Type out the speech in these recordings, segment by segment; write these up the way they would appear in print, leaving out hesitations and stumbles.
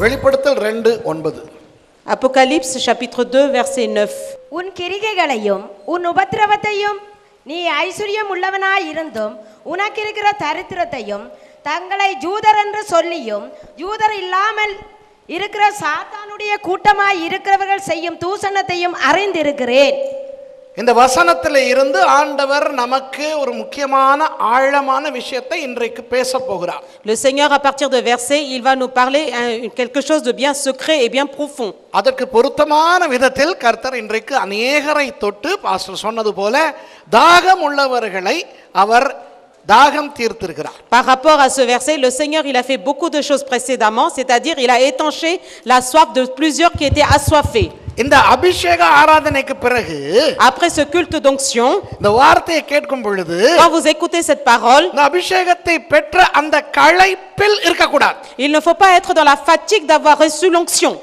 வெளிப்படுத்தல் 2:9. Apocalypse chapitre 2 verset 9. உன் கிரிகைகளையும் உன் உபத்திரவத்தையும் நீ ஐஸ்வர்யம் உள்ளவனாய் இருந்தும் உனக்கு இருக்கிற தரித்திரத்தையும் தங்களை ஜூதர் என்று சொல்லியும் ஜூதர் இல்லாமல் இருக்கிற சாத்தானுடைய கூட்டமாய் இருக்கிறவர்கள் செய்யும் தூஷணத்தையும் அறிந்திருக்கிறேன். இந்த வசனத்திலே இருந்து ஆண்டவர் நமக்கு ஒரு முக்கியமான ஆழமான விஷயத்தை இன்றைக்கு பேச போகிறார். Le Seigneur à partir de versets, il va nous parler quelque chose de bien secret et bien profond. அதற்கு பொருத்தமான விதத்தில் கர்த்தர் இன்றைக்கு அநேகரை தொட்டு பாஸ்டர் சொன்னது போல தாகம் உள்ளவர்களை அவர் தாகம் தீர்த்திருக்கிறார். Par rapport à ce verset, le Seigneur il a fait beaucoup de choses précédemment, c'est-à-dire il a étanché la soif de plusieurs qui étaient assoiffés. இந்த அபிஷேக ஆராதனைக்கு பிறகு Après ce culte d'onction, இந்த வார்த்தையை கேட்கும் பொழுது quand vous écoutez cette parole, இந்த அபிஷேகத்தை பெற்ற அந்த களைப்பில் இருக்கக்கூடாது. il ne faut pas être dans la fatigue d'avoir reçu l'onction.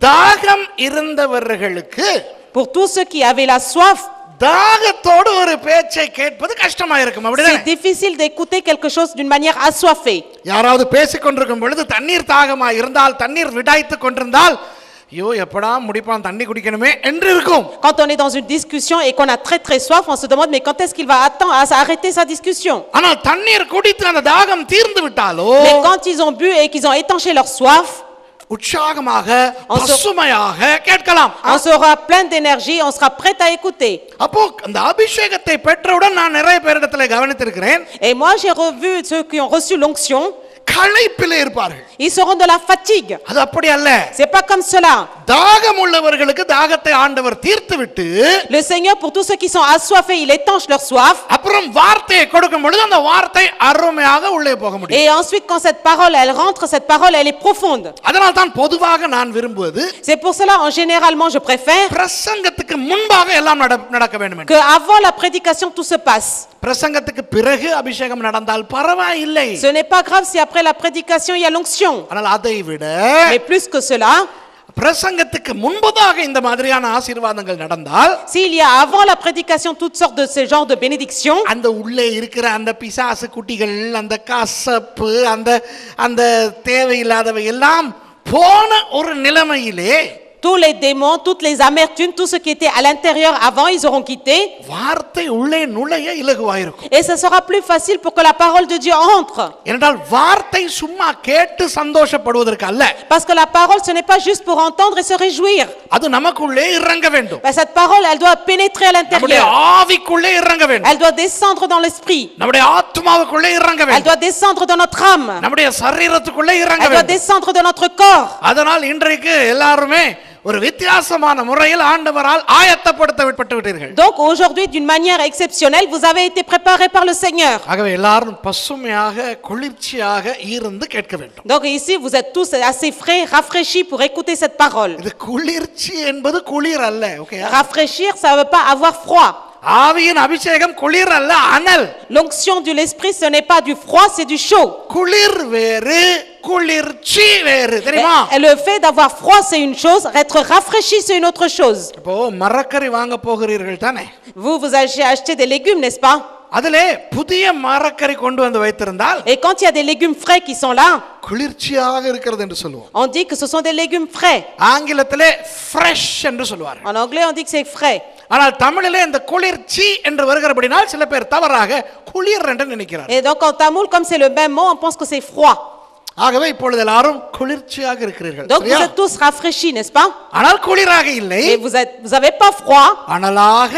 தாகம் இருந்தவர்களுக்கு Pour tous ceux qui avaient la soif, தாகத்தோடு ஒரு பேச்சை கேட்பது கஷ்டமா இருக்கும். c'est அப்படிதானே? difficile d'écouter quelque chose d'une manière assoiffée. யாராவது பேசிக் கொண்டிருக்கும் பொழுது தண்ணீர் தாகமா இருந்தால், தண்ணீர் விடாய்த்து கொண்டிருந்தால், ஐயோ எப்படா முடிப்பான் தண்ணி குடிக்கணுமே என்று இருக்கும். Quand on est dans une discussion et qu'on a très soif, on se demande mais quand est-ce qu'il va attendre à arrêter sa discussion. ஆனால் தண்ணீர் குடித்து அந்த தாகம் தீர்ந்து விட்டாலோ, Mais quand ils ont bu et qu'ils ont étanché leur soif, உற்சாகமாக பசுமையாக கேட்கலாம். on sera plein d'énergie, on sera prêt à écouter. அப்போ அந்த அபிஷேகத்தை பெற்றவுடன் நான் நிறைய பேரிடத்தில் கவனித்திருக்கிறேன், Et moi j'ai revu ceux qui ont reçu l'onction, களைப்பிலே இருப்பார்கள். ils seront de la fatigue. அது அப்படி அல்ல. C'est pas comme cela. தாகம் உள்ளவர்களுக்கு தாகத்தை ஆண்டவர் தீர்த்து விட்டு, Le Seigneur pour tous ceux qui sont assoiffés, il étanche leur soif. அப்புறம் வார்த்தையை கொடுக்கும் பொழுது அந்த வார்த்தை அருமையாக உள்ளே போக முடியும். Et ensuite quand cette parole elle rentre, cette parole elle est profonde. அதனால தான் பொதுவாக நான் விரும்புவது, C'est pour cela en généralement je préfère பிரசங்கத்துக்கு முன்பாக எல்லாம் நடக்க வேண்டும் என்று. que avant la prédication tout se passe. பிரசங்கத்துக்கு பிறகு அபிஷேகம் நடந்தால் பரவாயில்லை. Ce n'est pas grave si après la prédication il y a l'onction. ஆனால் அதை விட Mais plus que cela, பிரசங்கத்துக்கு முன்பதாக இந்த மாதிரியான ஆசீர்வாதங்கள் நடந்தால், s'il y a avant la prédication toutes sortes de ce genre de bénédictions, அந்த உள்ளே இருக்கிற அந்த பிசாசு குட்டிகள், அந்த கசப்பு, அந்த அந்த தேவையில்லாதவை எல்லாம் போன ஒரு நிலைமையிலே tous les démons, toutes les amertumes, tout ce qui était à l'intérieur avant, ils auront quitté. வார்த்தை உள்ளே நுழைய இலகுவாயிருக்கும். Et ce sera plus facile pour que la parole de Dieu entre. ஏனென்றால் வார்த்தை சும்மா கேட்டு சந்தோஷப்படுவதற்கு அல்ல. Parce que la parole, ce n'est pas juste pour entendre et se réjouir. அது நமக்குள்ளே இறங்க வேண்டும். Cette parole, elle doit pénétrer à நம்முடைய l'intérieur. ஆவிக்குள்ளே இறங்க வேண்டும். Elle doit descendre dans l'esprit. நம்முடைய ஆத்மாவுக்குள்ளே இறங்க Elle வேண்டும். doit descendre dans notre âme. நம்முடைய சரீரத்துக்குள்ளே இறங்க Elle doit வேண்டும். descendre dans notre corps. அதனால் இன்றைக்கு எல்லாருமே ஒரு வித்தியாசமான முறையில் ஆண்டவரால் ஆயத்தப்படுத்தப்பட்டு விட்டீர்கள். Donc aujourd'hui, d'une manière exceptionnelle, vous avez été préparés par le Seigneur. ஆகவே எல்லாரும் பசுமையாக குளிர்ச்சியாக இருந்து கேட்க வேண்டும். Donc ici, vous êtes tous assez frais, rafraîchis pour écouter cette parole. இது குளிர்ச்சி என்பது குளிர் அல்ல. Okay, Rafraîchir, ça ne veut pas avoir froid. ஆவியின் அபிஷேகம் குளிர் அல்ல, அனல். L'onction de l'esprit, ce n'est pas du froid, c'est du chaud. குளிர் வேறு, குளிர்ச்சி வேறு, தெரியுமா? Et le fait d'avoir froid, c'est une chose, être rafraîchi, c'est une autre chose. இப்போ மரக்கறி வாங்க போகிறீர்கள் தானே? Vous allez acheter des légumes, n'est-ce pas? அதிலே புதிய மரக்கறி கொண்டு வந்து வைத்திருந்தால், Et quand il y a des légumes frais qui sont là, குளிர்ச்சியாக இருக்கிறது என்று சொல்லுவோம். on dit que ce sont des légumes frais. ஆங்கிலத்திலே ஃப்ரெஷ் என்று சொல்வார்கள். En anglais, on dit que c'est frais. ஆனால் தமிழிலே இந்த குளிர்ச்சி என்று வருகிறபடினால் சில பேர் தவறாக குளிர் என்று நினைக்கிறார்கள். Et donc en tamoul, comme c'est le même mot, on pense que c'est froid. ஆகவே இப்பொழுது எல்லாரும் குளிர்ச்சியாக இருக்கிறீர்கள். Donc vous êtes tous rafraîchis, n'est-ce pas? ஆனால் குளிராக இல்லை, Et vous avez pas froid, அனலாக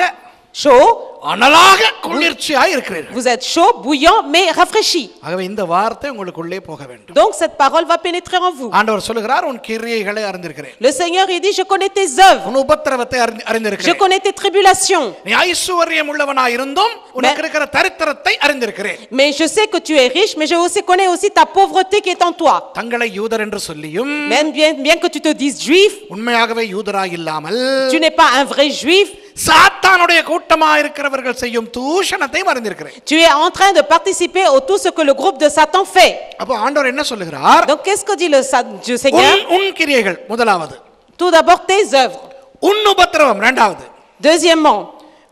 chaud. அனலாக குளிர்ச்சியாக இருக்கிறீர்கள். Vous êtes chaud, bouillant, mais rafraîchi. ஆகவே இந்த வார்த்தை உங்களுக்குள்ளே போக வேண்டும். Donc cette parole va pénétrer en vous. ஆண்டவர் சொல்லுகிறார், உன் கிரியைகளை அறிந்திருக்கிறேன். Le Seigneur il dit, je connais tes œuvres, உன் உபத்திரவத்தை je அறிந்திருக்கிறேன். connais tes tribulations, நீ ஐசுவரியம் உள்ளவனாய் இருந்தும் உனக்கு இருக்கிற தரித்திரத்தை அறிந்திருக்கிறேன். mais je sais que tu es riche, mais je connais aussi ta pauvreté qui est en toi. தங்களை யூதர் என்று சொல்லியும், Même bien que tu te dises juif, உண்மையாகவே யூதராய் இல்லாமல் tu n'es pas un vrai juif, சாத்தானுடைய கூட்டமாக இருக்கிறவர்கள் செய்யும் தூஷணத்தை அறிந்திருக்கிறேன். tu es en train de participer à tout ce que le groupe de Satan fait. அப்போ ஆண்டவர் என்ன சொல்லுகிறார்? Donc qu'est-ce que dit le Seigneur? உன் கிரியைகள் முதலாவது, Tout d'abord tes œuvres. உன் உபத்திரவம் இரண்டாவது, Deuxièmement,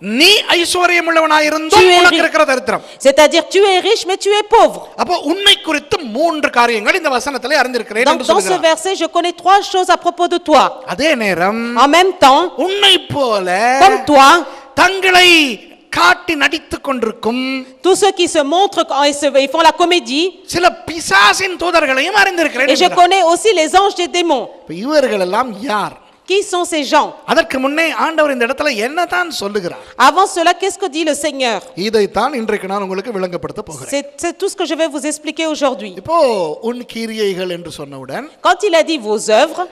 நீ ஐஸ்வர்யம் உள்ளவனாயிருந்தும் உனக்கு இருக்கிற தரித்திரம். C'est-à-dire tu es riche mais tu es pauvre. அப்போ உன்னை குறித்து 3 காரியங்கள் இந்த வசனத்திலே அறிந்திருக்கிறேன் Donc என்று dans ce சொல்கிறார். verset, je connais 3 choses à propos de toi. அதே நேரம் En même temps, உன்னை போல comme toi, தங்களை காட்டி நடித்துக் கொண்டிருக்கும் tous ceux qui se montrent quand ils font la comédie, சில பிசாசின் தூதர்களையும் அறிந்திருக்கிறேன் et je என்கிறார். connais aussi les anges des démons. இப்ப இவர்கள் எல்லாம் யார்? Qui sont ces gens? அதற்கு முன்னே ஆண்டவர் இந்த இடத்துல என்னதான் சொல்லுகிறார்? Avant cela, qu'est-ce que dit le Seigneur? இதைத்தான் இன்றைக்கு நான் உங்களுக்கு விளங்கப்படுத்த போகிறேன். C'est tout ce que je vais vous expliquer aujourd'hui. இப்போ உன் கிரியைகள் என்று சொன்னவுடன் Quand il a dit vos œuvres,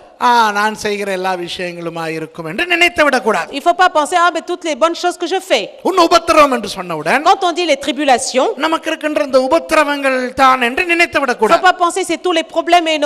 நான் செய்கிற எல்லா விஷயங்களுமா இருக்கும் என்று நினைத்து விடக்கூடாது. il ne faut pas penser mais toutes les bonnes choses que je fais. உன் உபத்திரவம் என்று சொன்னவுடன் Quand on dit les tribulations, நமக்கு இருக்கின்ற இந்த உபத்திரவங்கள் தான் என்று நினைத்து il ne faut விடக்கூடாது. pas penser c'est tous les problèmes et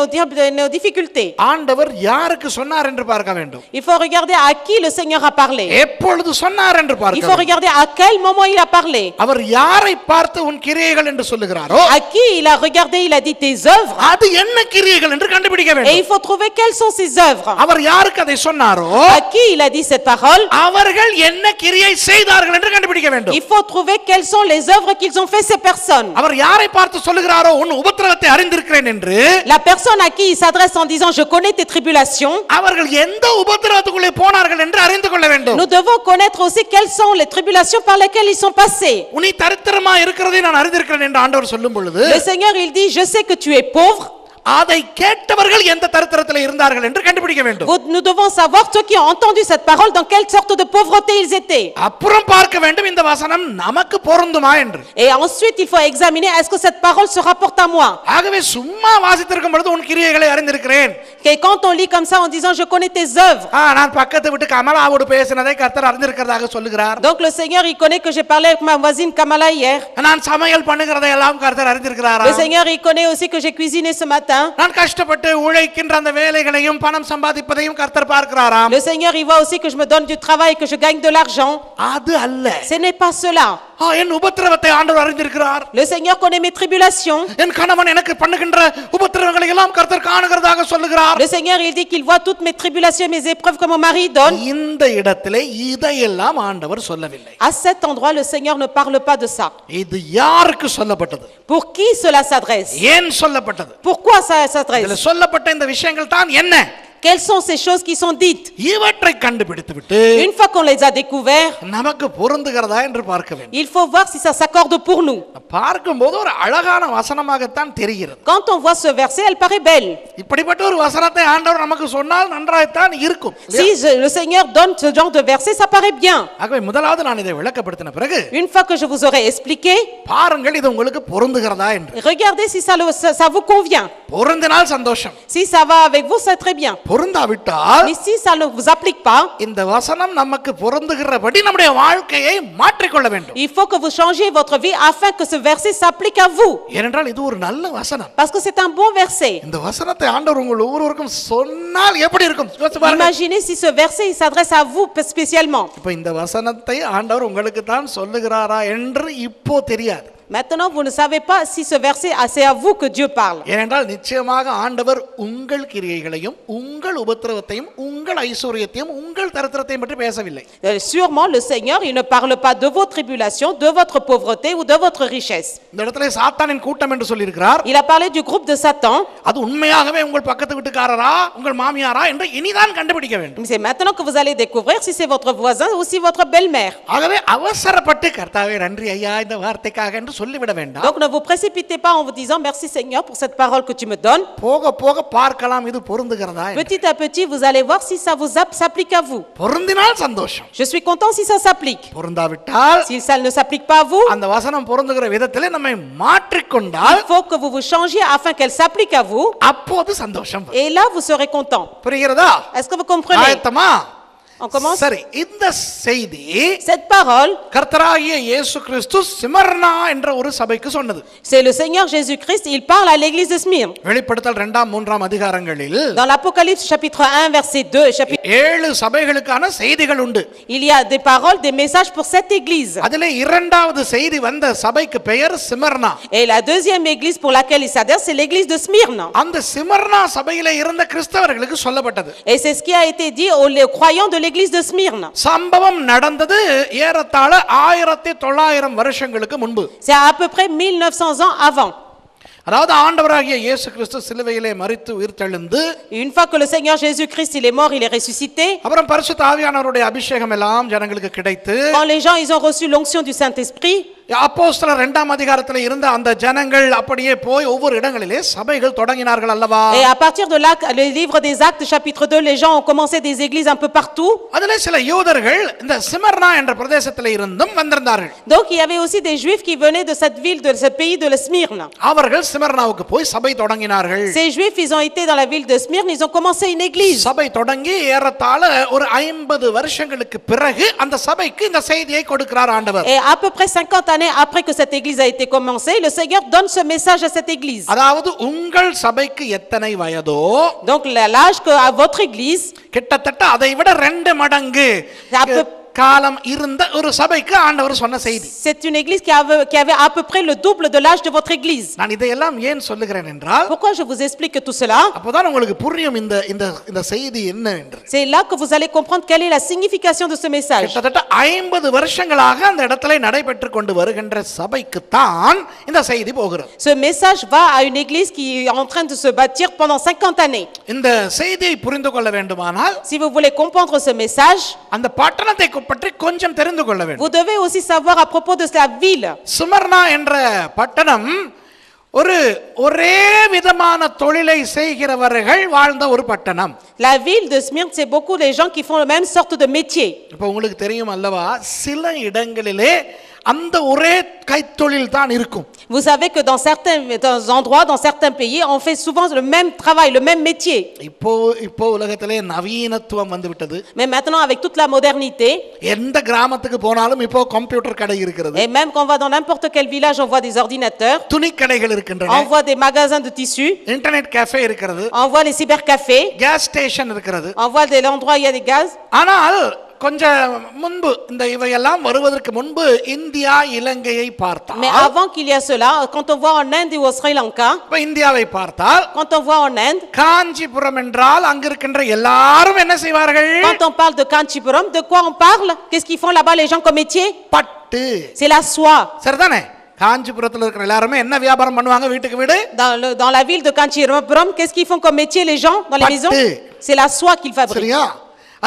nos difficultés. ஆண்டவர் யாருக்கு சொன்னார் என்று பார்க்க வேண்டும். Il faut regarder à qui le Seigneur a parlé. எப்பொழுது சொன்னார் என்று Il பார்க்க faut வேண்டும். regarder à quel moment il a parlé. அவர் யாரை பார்த்து உன் கிரியைகள் என்று சொல்லுகிறாரோ À qui il a regardé, il a dit tes œuvres. அது என்ன கிரியைகள் என்று கண்டுபிடிக்க Et வேண்டும். il faut trouver quelles sont ses œuvres. அவர் யாருக்கு அதை சொன்னாரோ À qui il a dit cette parole. அவர்கள் என்ன கிரியை செய்தார்கள் என்று கண்டுபிடிக்க வேண்டும். Il faut trouver quelles sont les œuvres qu'ils ont fait ces personnes. அவர் யாரை பார்த்து சொல்லுகிறாரோ உன் உபத்திரவத்தை அறிந்திருக்கிறேன் என்று La personne à qui il s'adresse en disant je connais tes tribulations. அவர்கள் எந்த உபத்திரவத்துக்குள்ளே போனார்கள் என்று அறிந்து கொள்ள வேண்டும். Nous devons connaître aussi quelles sont les tribulations par lesquelles ils sont passés. உன்னை தரித்திரமா இருக்கிறதை நான் அறிந்திருக்கிறேன் என்று ஆண்டவர் சொல்லும் பொழுது Le Seigneur il dit je sais que tu es pauvre. அதை கேட்டவர்கள் எந்த தரித்திரத்தில் இருந்தார்கள் என்று கண்டுபிடிக்க வேண்டும். Nous devons savoir ceux qui ont entendu cette parole dans quelle sorte de pauvreté ils étaient. அப்புறம் பார்க்க வேண்டும் இந்த வசனம் நமக்கு பொருந்துமா என்று. Et ensuite il faut examiner est-ce que cette parole se rapporte à moi. ஆகவே சும்மா வாசித்திருக்கும் பொழுது உன் கிரியைகளை அறிந்திருக்கிறேன். Et quand on lit comme ça en disant je connais tes œuvres. நான் பக்கத்து விட்டு கமலாவோடு பேசினதை கர்த்தர் அறிந்திருக்கிறதாக சொல்லுகிறார். Donc le Seigneur il connaît que j'ai parlé avec ma voisine Kamala hier. நான் சமையல் பண்ணுகிறதை எல்லாம் கர்த்தர் அறிந்திருக்கிறாரா? Le Seigneur il connaît aussi que j'ai cuisiné ce matin. நான் கஷ்டப்பட்டு உழைக்கின்ற அந்த வேலைகளையும் பணம் சம்பாதிப்பதையும் கர்த்தர் பார்க்கிறாராம். Le Seigneur il voit aussi que je me donne du travail et que je gagne de l'argent. அது அல்ல. Ce n'est pas cela. என் உபத்திரவத்தை ஆண்டவர் அறிந்திருக்கிறார். Le Seigneur connaît mes tribulations. என் கணவன் எனக்கு பண்ணுகின்ற உபத்திரவங்களை எல்லாம் கர்த்தர் காணுகிறதாக சொல்லுகிறார். Le Seigneur il dit qu'il voit toutes mes tribulations, mes épreuves que mon mari donne. இந்த இடத்திலே இதையெல்லாம் ஆண்டவர் சொல்லவில்லை. À cet endroit le Seigneur ne parle pas de ça. இது யாருக்கு சொல்லப்பட்டது? Pour qui cela s'adresse? ஏன் சொல்லப்பட்டது? Pourquoi ça s'adresse? இதுல சொல்லப்பட்ட இந்த விஷயங்கள் தான் என்ன? Quelles sont ces choses qui sont dites? இவற்றை கண்டுபிடித்து விட்டு Une fois qu'on les a découverts, நமக்கு பொருந்துகிறதா என்று பார்க்க வேண்டும். il faut voir si ça s'accorde pour nous. பார்க்கும்போது ஒரு அழகான வசனமாகத்தான் தெரிகிறது. Quand on voit ce verset, elle paraît belle. இப்படிப்பட்ட ஒரு வசனத்தை ஆண்டவர் நமக்கு சொன்னால் நன்றாய்த்தான் இருக்கும். Si le Seigneur donne ce genre de verset, ça paraît bien. ஆகவே முதலாவது நான் இதை விளக்கப்படுத்தின பிறகு Une fois que je vous aurai expliqué, பாருங்கள் இது உங்களுக்கு பொருந்துகிறதா என்று. regardez si ça vous convient. பொருந்தினால் சந்தோஷம். Si ça va avec vous, c'est très bien. பொருந்தாவிட்டால் Mais si ça ne vous applique pas, இந்த வசனம் நமக்கு பொருந்துகிறபடி நம்முடைய வாழ்க்கையை மாற்றிக்கொள்ள வேண்டும். il faut que vous changiez votre vie afin que ce verset s'applique à vous. ஏனென்றால் இது ஒரு நல்ல வசனம். Parce que c'est un bon verset. இந்த வசனத்தை ஆண்டவர் உங்கள் ஒவ்வொருவருக்கும் சொன்னால் எப்படி இருக்கும்? யோசிச்சு பாருங்க. Imaginez si ce verset il s'adresse à vous spécialement. இப்போ இந்த வசனத்தை ஆண்டவர் உங்களுக்கு தான் சொல்லுகிறாரா என்று இப்போ தெரியாது. Maintenant, vous ne savez pas si ce verset, c'est à vous que Dieu parle. ஏனென்றால் நிச்சயமாக ஆண்டவர் உங்கள் கிரியைகளையும் உங்கள் உபத்திரவத்தையும் உங்கள் ஐஸ்வரியத்தையும் உங்கள் தரித்திரத்தையும் பற்றி பேசவில்லை. Sûrement, le Seigneur, il ne parle pas de vos tribulations, de votre pauvreté ou de votre richesse. இந்த இடத்துல சாத்தானின் கூட்டம் என்று சொல்லியிருக்கிறார். Il a parlé du groupe de Satan. அது உண்மையாகவே உங்கள் பக்கத்து வீட்டுக்காரரா உங்கள் மாமியாரா என்று இனிதான் கண்டுபிடிக்க வேண்டும். Mais c'est maintenant que vous allez découvrir si c'est votre voisin ou si votre belle-mère. ஆகவே அவசரப்பட்டு கர்த்தாவே நன்றி ஐயா இந்த வார்த்தைக்காக என்று சொல்லிவிட வேண்டாம். Donc ne vous précipitez pas en vous disant merci Seigneur pour cette parole que tu me donnes. போக போக பார்க்கலாம் இது பொருந்துகிறதா. Petit à petit, vous allez voir si ça vous s'applique à vous. பொருந்தினால் சந்தோஷம். Je suis content si ça s'applique. பொருந்தாவிட்டால் Si ça ne s'applique pas à vous, அந்த வசனம் பொருந்துகிற விதத்திலே நம்மை மாற்றிக்கொண்டால் il faut que vous vous changiez afin qu'elle s'applique à vous. அப்போது சந்தோஷம். Et là, vous serez content. புரிகிறதா? Est-ce que vous comprenez? ஆயத்தமா? On commence. சரி இந்த செய்தி Cette parole, கர்த்தராகிய இயேசு கிறிஸ்து சிமர்னா என்ற ஒரு சபைக்கு சொன்னது. c'est le Seigneur Jésus-Christ, il parle à l'église de Smyrne. வெளிப்படுத்தல் 2-3 அதிகாரங்களில் Dans l'Apocalypse chapitre 1 verset 2 chapitre 7 சபைகளுக்கான செய்திகள் உண்டு. il y a des paroles, des messages pour cette église. அதிலே இரண்டாவது செய்தி வந்த சபைக்கு பெயர் Smyrna. Et la deuxième église pour laquelle il s'adresse, c'est l'église de Smyrne. அந்த சிமர்னா சபையிலே இருந்த கிறிஸ்தவர்களுக்கு சொல்லப்பட்டது. Et c'est ce qui a été dit aux croyants de l'église de Smyrne. சம்பவம் நடந்தது ஏறத்தாழ 1900 வருஷங்களுக்கு முன்பு. C'est à peu près 1900 ans avant. அதாவது ஆண்டவராகிய இயேசு கிறிஸ்து சிலுவையிலே மரித்து உயிர்த்தெழுந்து, Une fois que le Seigneur Jésus-Christ il est mort, il est ressuscité. அப்புறம் பரிசுத்த ஆவியானவருடைய அபிஷேகம் எல்லாம் ஜனங்களுக்கு கிடைத்து, Quand les gens ils ont reçu l'onction du Saint-Esprit, அப்போஸ்தலர் 2ஆம் அதிகாரத்தில் இருந்த அந்த ஜனங்கள் அப்படியே போய் ஒவ்வொரு இடங்களிலே சபைகள் தொடங்கினார்கள் அல்லவா? et à partir de là, le livre des Actes, chapitre 2, les gens ont commencé des églises un peu partout. அதிலே சில யூதர்கள் இந்த சிமர்னா என்ற பிரதேசத்திலே இருந்தும் வந்திருந்தார்கள். Donc il y avait aussi des Juifs qui venaient de cette ville, de ce pays de Smyrne. அவர்கள் சிமர்னாவுக்கு போய் சபை தொடங்கினார்கள். Ces Juifs, ils ont été dans la ville de Smyrne, ils ont commencé une église. சபை தொடங்கி ஏறத்தாழ ஒரு 50 வருஷங்களுக்கு பிறகு அந்த சபைக்கு இந்த செய்தியை கொடுக்கிறார் ஆண்டவர். Et à peu près 50 années après que cette église a été commencée, le Seigneur donne ce message à cette église. அதாவது உங்கள் சபைக்கு எத்தனை வயதோ, Donc l'âge que à votre église, கிட்டத்தட்ட அதை விட 2 மடங்கு காலம் இருந்த ஒரு சபைக்கு ஆண்டவர் சொன்ன செய்தி. c'est une église qui avait à peu près le double de l'âge de votre église. நான் இதையெல்லாம் ஏன் சொல்லுகிறேன் என்றால், Pourquoi je vous explique tout cela? அப்போதான் உங்களுக்கு புரியும் இந்த இந்த இந்த செய்தி என்ன என்று. C'est là que vous allez comprendre quelle est la signification de ce message. கிட்டத்தட்ட 50 வருஷங்களாக அந்த இடத்துல நடைபெற்று கொண்டு வருகின்ற சபைக்கு தான் இந்த செய்தி போகிறது. Ce message va à une église qui est en train de se bâtir pendant 50 années. இந்த செய்தியை புரிந்து கொள்ள வேண்டுமானால், Si vous voulez comprendre ce message, அந்த பட்டணத்தை பற்றி கொஞ்சம் தெரிந்து கொள்ள வேண்டும். vous devez aussi savoir à propos de la ville. Smyrna என்ற பட்டணம் ஒரே விதமான தொழிலை செய்கிறவர்கள் வாழ்ந்த ஒரு பட்டணம். La ville de Smyrne, c'est beaucoup les gens qui font la même sorte de métier. இப்போ உங்களுக்கு தெரியும் அல்லவா, சில இடங்களிலே அந்த ஒரே கைத்தொழில் தான் இருக்கும். Vous savez que dans certains endroits, dans certains pays, on fait souvent le même travail, le même métier. இப்போ உலகத்திலே நவீனத்துவம் வந்து விட்டது. Mais maintenant avec toute la modernité, எந்த கிராமத்துக்கு போனாலும் இப்போ கம்ப்யூட்டர் கடை இருக்கிறது. et même quand on va dans n'importe quel village, on voit des ordinateurs, துணி கடைகள் இருக்கின்றன, on voit des magasins de tissus, internet cafe இருக்கிறது, on voit les cybercafés, gas station இருக்கிறது. on voit des endroits où il y a des gaz. ஆனால் கொஞ்சம் முன்பு இந்த இவையெல்லாம் வருவதற்கு முன்பு இந்தியா இலங்கையை பார்த்தால், Mais avant qu'il y a cela, quand on voit en Inde ou au Sri Lanka, இப்ப இந்தியாவை பார்த்தால், quand on voit en Inde, Kanchipuram என்றால் அங்க இருக்கின்ற எல்லாரும் என்ன செய்வார்கள்? quand on parle de Kanchipuram, de quoi on parle? Qu'est-ce qu'ils font là-bas les gens comme métier? பட்டு. C'est la soie. சரிதானே? காஞ்சிபுரத்தில் இருக்கிற எல்லாரும் என்ன வியாபாரம் பண்ணுவாங்க வீட்டுக்கு வீடு? Dans la ville de Kanchipuram, qu'est-ce qu'ils font comme métier les gens dans les maisons? C'est la soie qu'ils fabriquent. சரியா?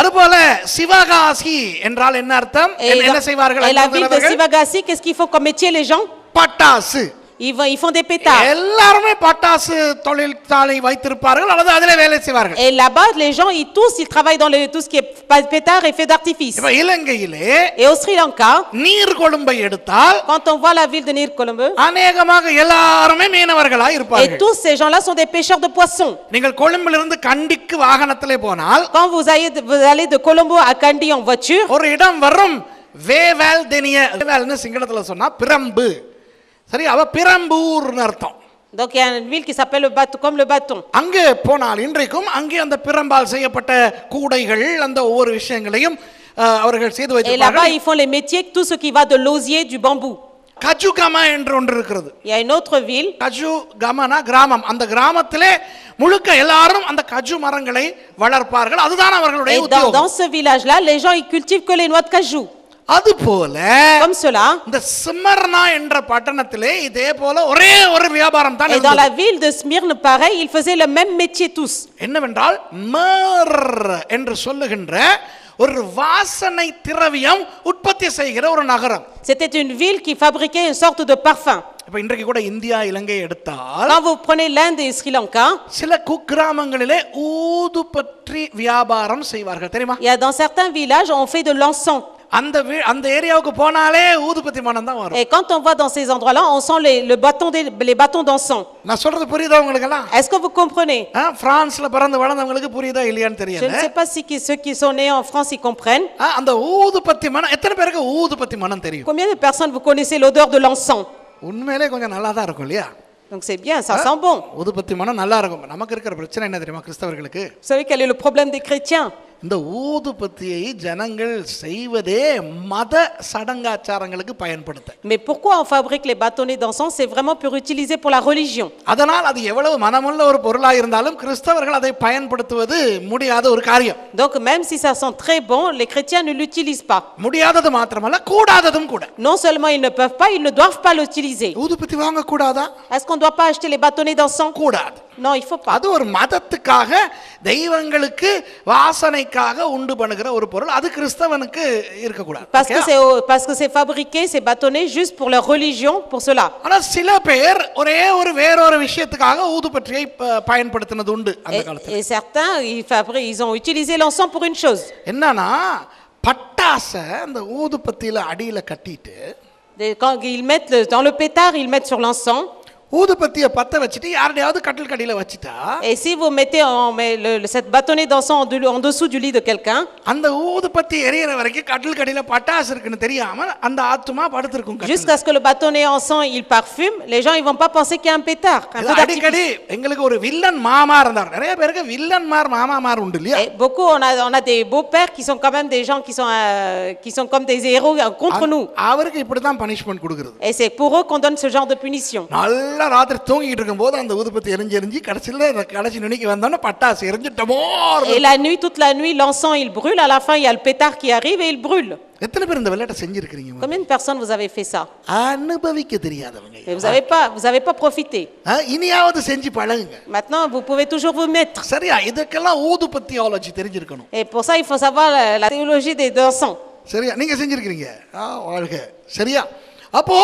அதுபோல சிவகாசி என்றால் என்ன அர்த்தம்? என்ன செய்வார்கள்? Et la ville de Sivagasi, qu'est-ce qu'ils font comme métier les gens? பட்டாசு. Ils font des pétards. எல்லாரும் பட்டாசு தொழிற்சாலை வைத்திருப்பார்கள் அல்லது அதிலே வேலை செய்வார்கள். Et là-bas les gens ils travaillent dans tout ce qui est pétard et feu d'artifice. இப்ப இலங்கையிலே Et au Sri Lanka, நீர்கொழும்பை எடுத்தால், quand on voit la ville de Neerkolombo, அநேகமாக எல்லாரும் மீனவர்களாய் et இருப்பார்கள். tous ces gens-là sont des pêcheurs de poissons. நீங்கள் கொழும்பிலிருந்து கண்டிக்கு வாகனத்திலே போனால், Quand vous allez de Colombo à Kandy en voiture, ஒரு இடம் வரும், வேவேல் தெனிய. வேவேல்னு சிங்களத்துல சொன்னா பிரம்பு. சரி, அவ பிரம்பூர்னு அர்த்தம். donc il y a une ville qui s'appelle le bâton, comme le bâton. அங்கே போனால் இன்றைக்கும் அங்கே அந்த பிரம்பால் செய்யப்பட்ட கூடைகள், அந்த ஒவ்வொரு விஷயங்களையும் அவர்கள் செய்து Et là-bas வைத்திருப்பார்கள். ils font les métiers, tout ce qui va de l'osier, du bambou. கஜுகமா என்று ஒன்று இருக்கிறது. Il y a une autre ville, கஜுகமனா கிராமம். அந்த கிராமத்திலே முழுக்க எல்லாரும் அந்த கஜு மரங்களை வளர்ப்பார்கள். அதுதான் அவர்களுடைய et உத்தியோகம். dans ce village-là, les gens ils cultivent que les noix de cajou. அதுபோல Comme cela, இந்த சிமர்னா என்ற பட்டணத்திலே இதே போல ஒரே ஒரு வியாபாரம் தான் et dans இருந்தது. la ville de Smyrne, pareil, ils faisaient le même métier tous. என்னவென்றால் மர் என்று சொல்லுகின்ற ஒரு வாசனை திரவியம் உற்பத்தி செய்கிற ஒரு நகரம். C'était une ville qui fabriquait une sorte de parfum. இப்ப இன்றைக்கு கூட இந்தியா இலங்கை எடுத்தால், Quand vous prenez l'Inde et Sri Lanka, சில குக்கிராமங்களிலே ஊதுபற்றி வியாபாரம் செய்வார்கள், தெரியுமா? il y a dans certains villages on fait de l'encens. அந்த ஏரியாவுக்கு போனாலே ஊதுபத்தி மனம் தான் வரும். Et quand on va dans ces endroits-là, on sent les bâtons d'encens. நான் சொல்றது புரியுதா உங்களுக்கு எல்லாம்? Est-ce que vous comprenez? பிரான்ஸ்ல பிறந்து வளர்ந்தவங்களுக்கு புரியுதா இல்லையான்னு Je தெரியல. ne sais pas si ceux qui sont nés en France ils comprennent. அந்த ஊதுபத்தி மனம், எத்தனை பேருக்கு ஊதுபத்தி மனம் தெரியும்? Combien de personnes vous connaissez l'odeur de l'encens? உண்மையிலே கொஞ்சம் நல்லா தான் இருக்கும் இல்லையா? Donc c'est bien, ça sent bon. ஊதுபத்தி மனம் நல்லா இருக்கும். நமக்கு இருக்கிற பிரச்சனை என்ன தெரியுமா கிறிஸ்தவர்களுக்கு? Vous savez quel est le problème des chrétiens? இந்த ஊதுபத்தியை ஜனங்கள் செய்வதே மத சடங்காச்சாரங்களுக்கு பயன்படுத்த. Mais pourquoi on fabrique les bâtonnets d'encens? C'est vraiment pour utiliser pour la religion. அதனால் அது எவ்வளவு மனமுள்ள ஒரு பொருளாக இருந்தாலும் கிறிஸ்தவர்கள் அதை பயன்படுத்துவது முடியாத ஒரு காரியம். Donc même si ça sent très bon, les chrétiens ne l'utilisent pas. முடியாதது மாத்திரமல்ல கூடாததும் கூட. Non seulement ils ne peuvent pas, ils ne doivent pas l'utiliser. ஊதுபத்தி வாங்க கூடாதா? Est-ce qu'on ne doit pas acheter les bâtonnets d'encens? கூடாது. Non, il faut pas. அது ஒரு மதத்துக்காக தெய்வங்களுக்கு வாசனைக்காக உண்டு பண்ணுகிற ஒரு பொருள். அது கிறிஸ்தவனுக்கு இருக்க கூடாது. Parce que c'est fabriqué ces bâtonnets juste pour leur religion, pour cela. ஆனா சில பேர் ஒரே ஒரு வேறொரு விஷயத்துக்காக ஊதுபத்தியை பயன்படுத்தினது உண்டு அந்த காலத்துல. Et certains ils ont utilisé l'encens pour une chose. என்னன்னா பட்டாச அந்த ஊதுபத்தியில அடியில கட்டிட்டு Quand ils mettent dans le pétard, ils mettent sur l'encens. ஊதுபத்தியை பத்த வச்சிட்டு யாரையாவது கட்டில் கடியில வச்சிட்டா Et si vous mettez cette bâtonnet d'encens en dessous du lit de quelqu'un, அந்த ஊதுபத்தி எரியற வரைக்கும் கட்டில் கடியில பட்டாசு இருக்குன்னு தெரியாம அந்த ஆத்மா படுத்துக்கும். jusqu'à ce que le bâtonnet encens il parfume, les gens ils vont pas penser qu'il y a un pétard. அடிக்கடி எங்களுக்கு ஒரு வில்லன் மாமா இருந்தார். நிறைய பேருக்கு வில்லன்மார் மாமாமார் உண்டு இல்லையா? Beaucoup on a des beaux-pères qui sont quand même des gens qui sont comme des héros contre nous. அவருக்கு இப்படி தான் பனிஷ்மென்ட் கொடுக்கிறது. Et c'est pour eux qu'on donne ce genre de punition. ராத்திரி தூங்கிட்டு இருக்கும்போது அந்த ஊதுபத்தி எரிஞ்சு கடைசி நுனிக்கு வந்தோன்னா பட்டாசு எரிஞ்சிட்டமோ. Et la nuit, toute la nuit, l'encens il brûle. À la fin, il y a le pétard qui arrive et il brûle. எத்தனை பேர் இந்த விளையாட்டை செஞ்சிருக்கீங்க? Combien de personnes vous avez fait ça? அனுபவிக்க தெரியாதவங்க. Et vous avez pas profité. இனியாவது செஞ்சு பழகுங்க. Maintenant, vous pouvez toujours vous mettre. சரியா? இதுக்கெல்லாம் ஊதுபத்தியாலஜி தெரிஞ்சிருக்கணும். Et pour ça, il faut savoir la théologie des encens. சரியா? நீங்க செஞ்சிருக்கீங்க. வாழ்க. சரியா? அப்போ